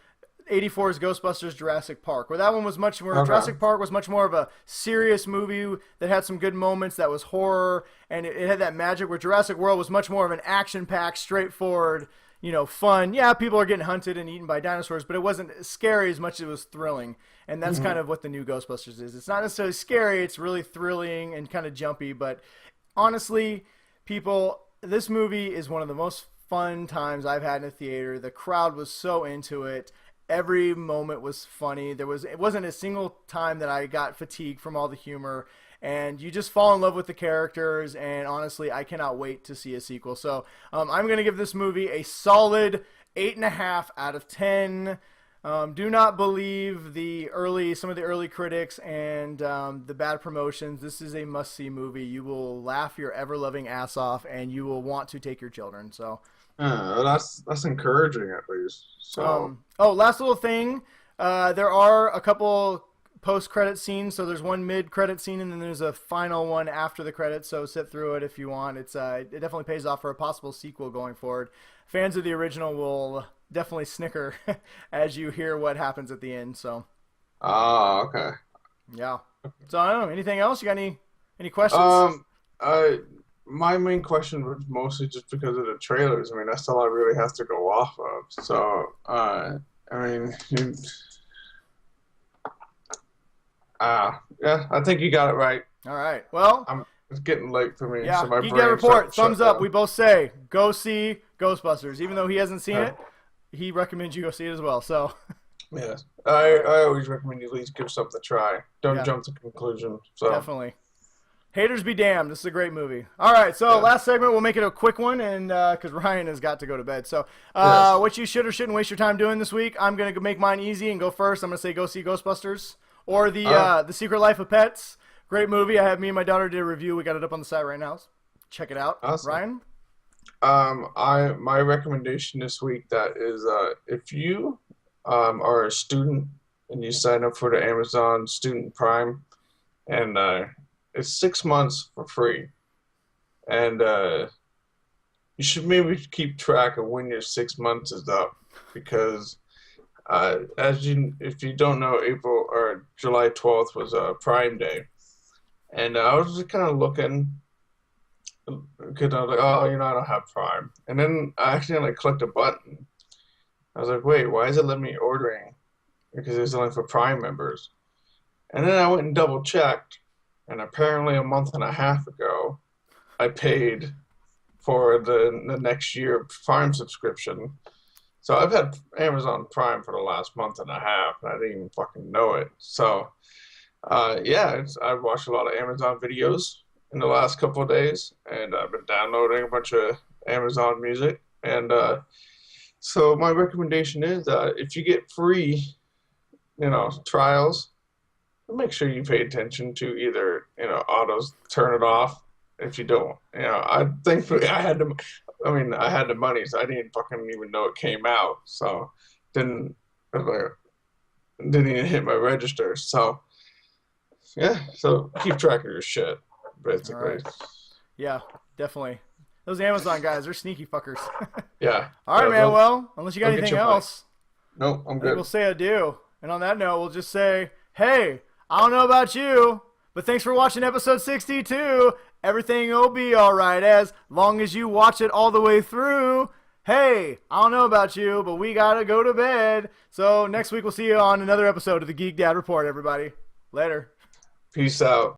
84's Ghostbusters Jurassic Park, where that one was much more. Jurassic Park was much more of a serious movie that had some good moments, that was horror, and it had that magic. Where Jurassic World was much more of an action-packed, straightforward, fun. Yeah, people are getting hunted and eaten by dinosaurs, but it wasn't scary as much as it was thrilling. And that's kind of what the new Ghostbusters is. It's not necessarily scary. It's really thrilling and kind of jumpy. But honestly, people, this movie is one of the most fun times I've had in a theater. The crowd was so into it. Every moment was funny. It wasn't a single time that I got fatigued from all the humor. And you just fall in love with the characters. And honestly, I cannot wait to see a sequel. So I'm going to give this movie a solid 8.5 out of 10. Do not believe some of the early critics and the bad promotions. This is a must-see movie. You will laugh your ever-loving ass off, and you will want to take your children. So, that's encouraging at least. So, last little thing. There are a couple post-credit scenes. So there's one mid-credit scene, and then there's a final one after the credits. So sit through it if you want. It definitely pays off for a possible sequel going forward. Fans of the original will definitely snicker as you hear what happens at the end. So. Oh, okay. Yeah. So I don't know. Anything else? You got any questions? My main question was mostly just because of the trailers. I mean, that's all I really have to go off of. So, I mean, yeah, I think you got it right. All right. Well, it's getting late for me. Yeah. So my Geek Dad Report. Thumbs up. down. We both say go see Ghostbusters, even though he hasn't seen it. He recommends you go see it as well. So. Yes, I always recommend you at least give something a try. Don't jump to conclusion. So. Definitely. Haters be damned. This is a great movie. All right, so last segment, we'll make it a quick one, and because Ryan has got to go to bed. So what you should or shouldn't waste your time doing this week, I'm going to make mine easy and go first. I'm going to say go see Ghostbusters or The Secret Life of Pets. Great movie. Me and my daughter did a review. We got it up on the site right now. Check it out. Awesome. Ryan? My recommendation this week that is if you are a student and you sign up for the Amazon Student Prime, and it's 6 months for free, and you should maybe keep track of when your 6 months is up, because if you don't know, April or July 12th was Prime Day, and I was just kind of looking. Because I was like, oh, I don't have Prime. And then I accidentally clicked a button. I was like, wait, why is it letting me ordering? Because it's only for Prime members. And then I went and double checked. And apparently a month and a half ago, I paid for the next year Prime subscription. So I've had Amazon Prime for the last month and a half, and I didn't even fucking know it. So, I've watched a lot of Amazon videos in the last couple of days, and I've been downloading a bunch of Amazon music. And so my recommendation is if you get free, trials, make sure you pay attention to either, autos turn it off if you don't. Thankfully I had the money, so I didn't fucking even know it came out. So didn't even hit my register. So yeah, so keep track of your shit, basically. Right. Yeah, definitely. Those Amazon guys, they're sneaky fuckers. Yeah. All right, man. Well, unless you got anything else, nope, I'm good. We'll say adieu. And on that note, we'll just say, hey, I don't know about you, but thanks for watching episode 62. Everything will be all right as long as you watch it all the way through. Hey, I don't know about you, but we got to go to bed. So next week we'll see you on another episode of the Geek Dad Report, everybody. Later. Peace out.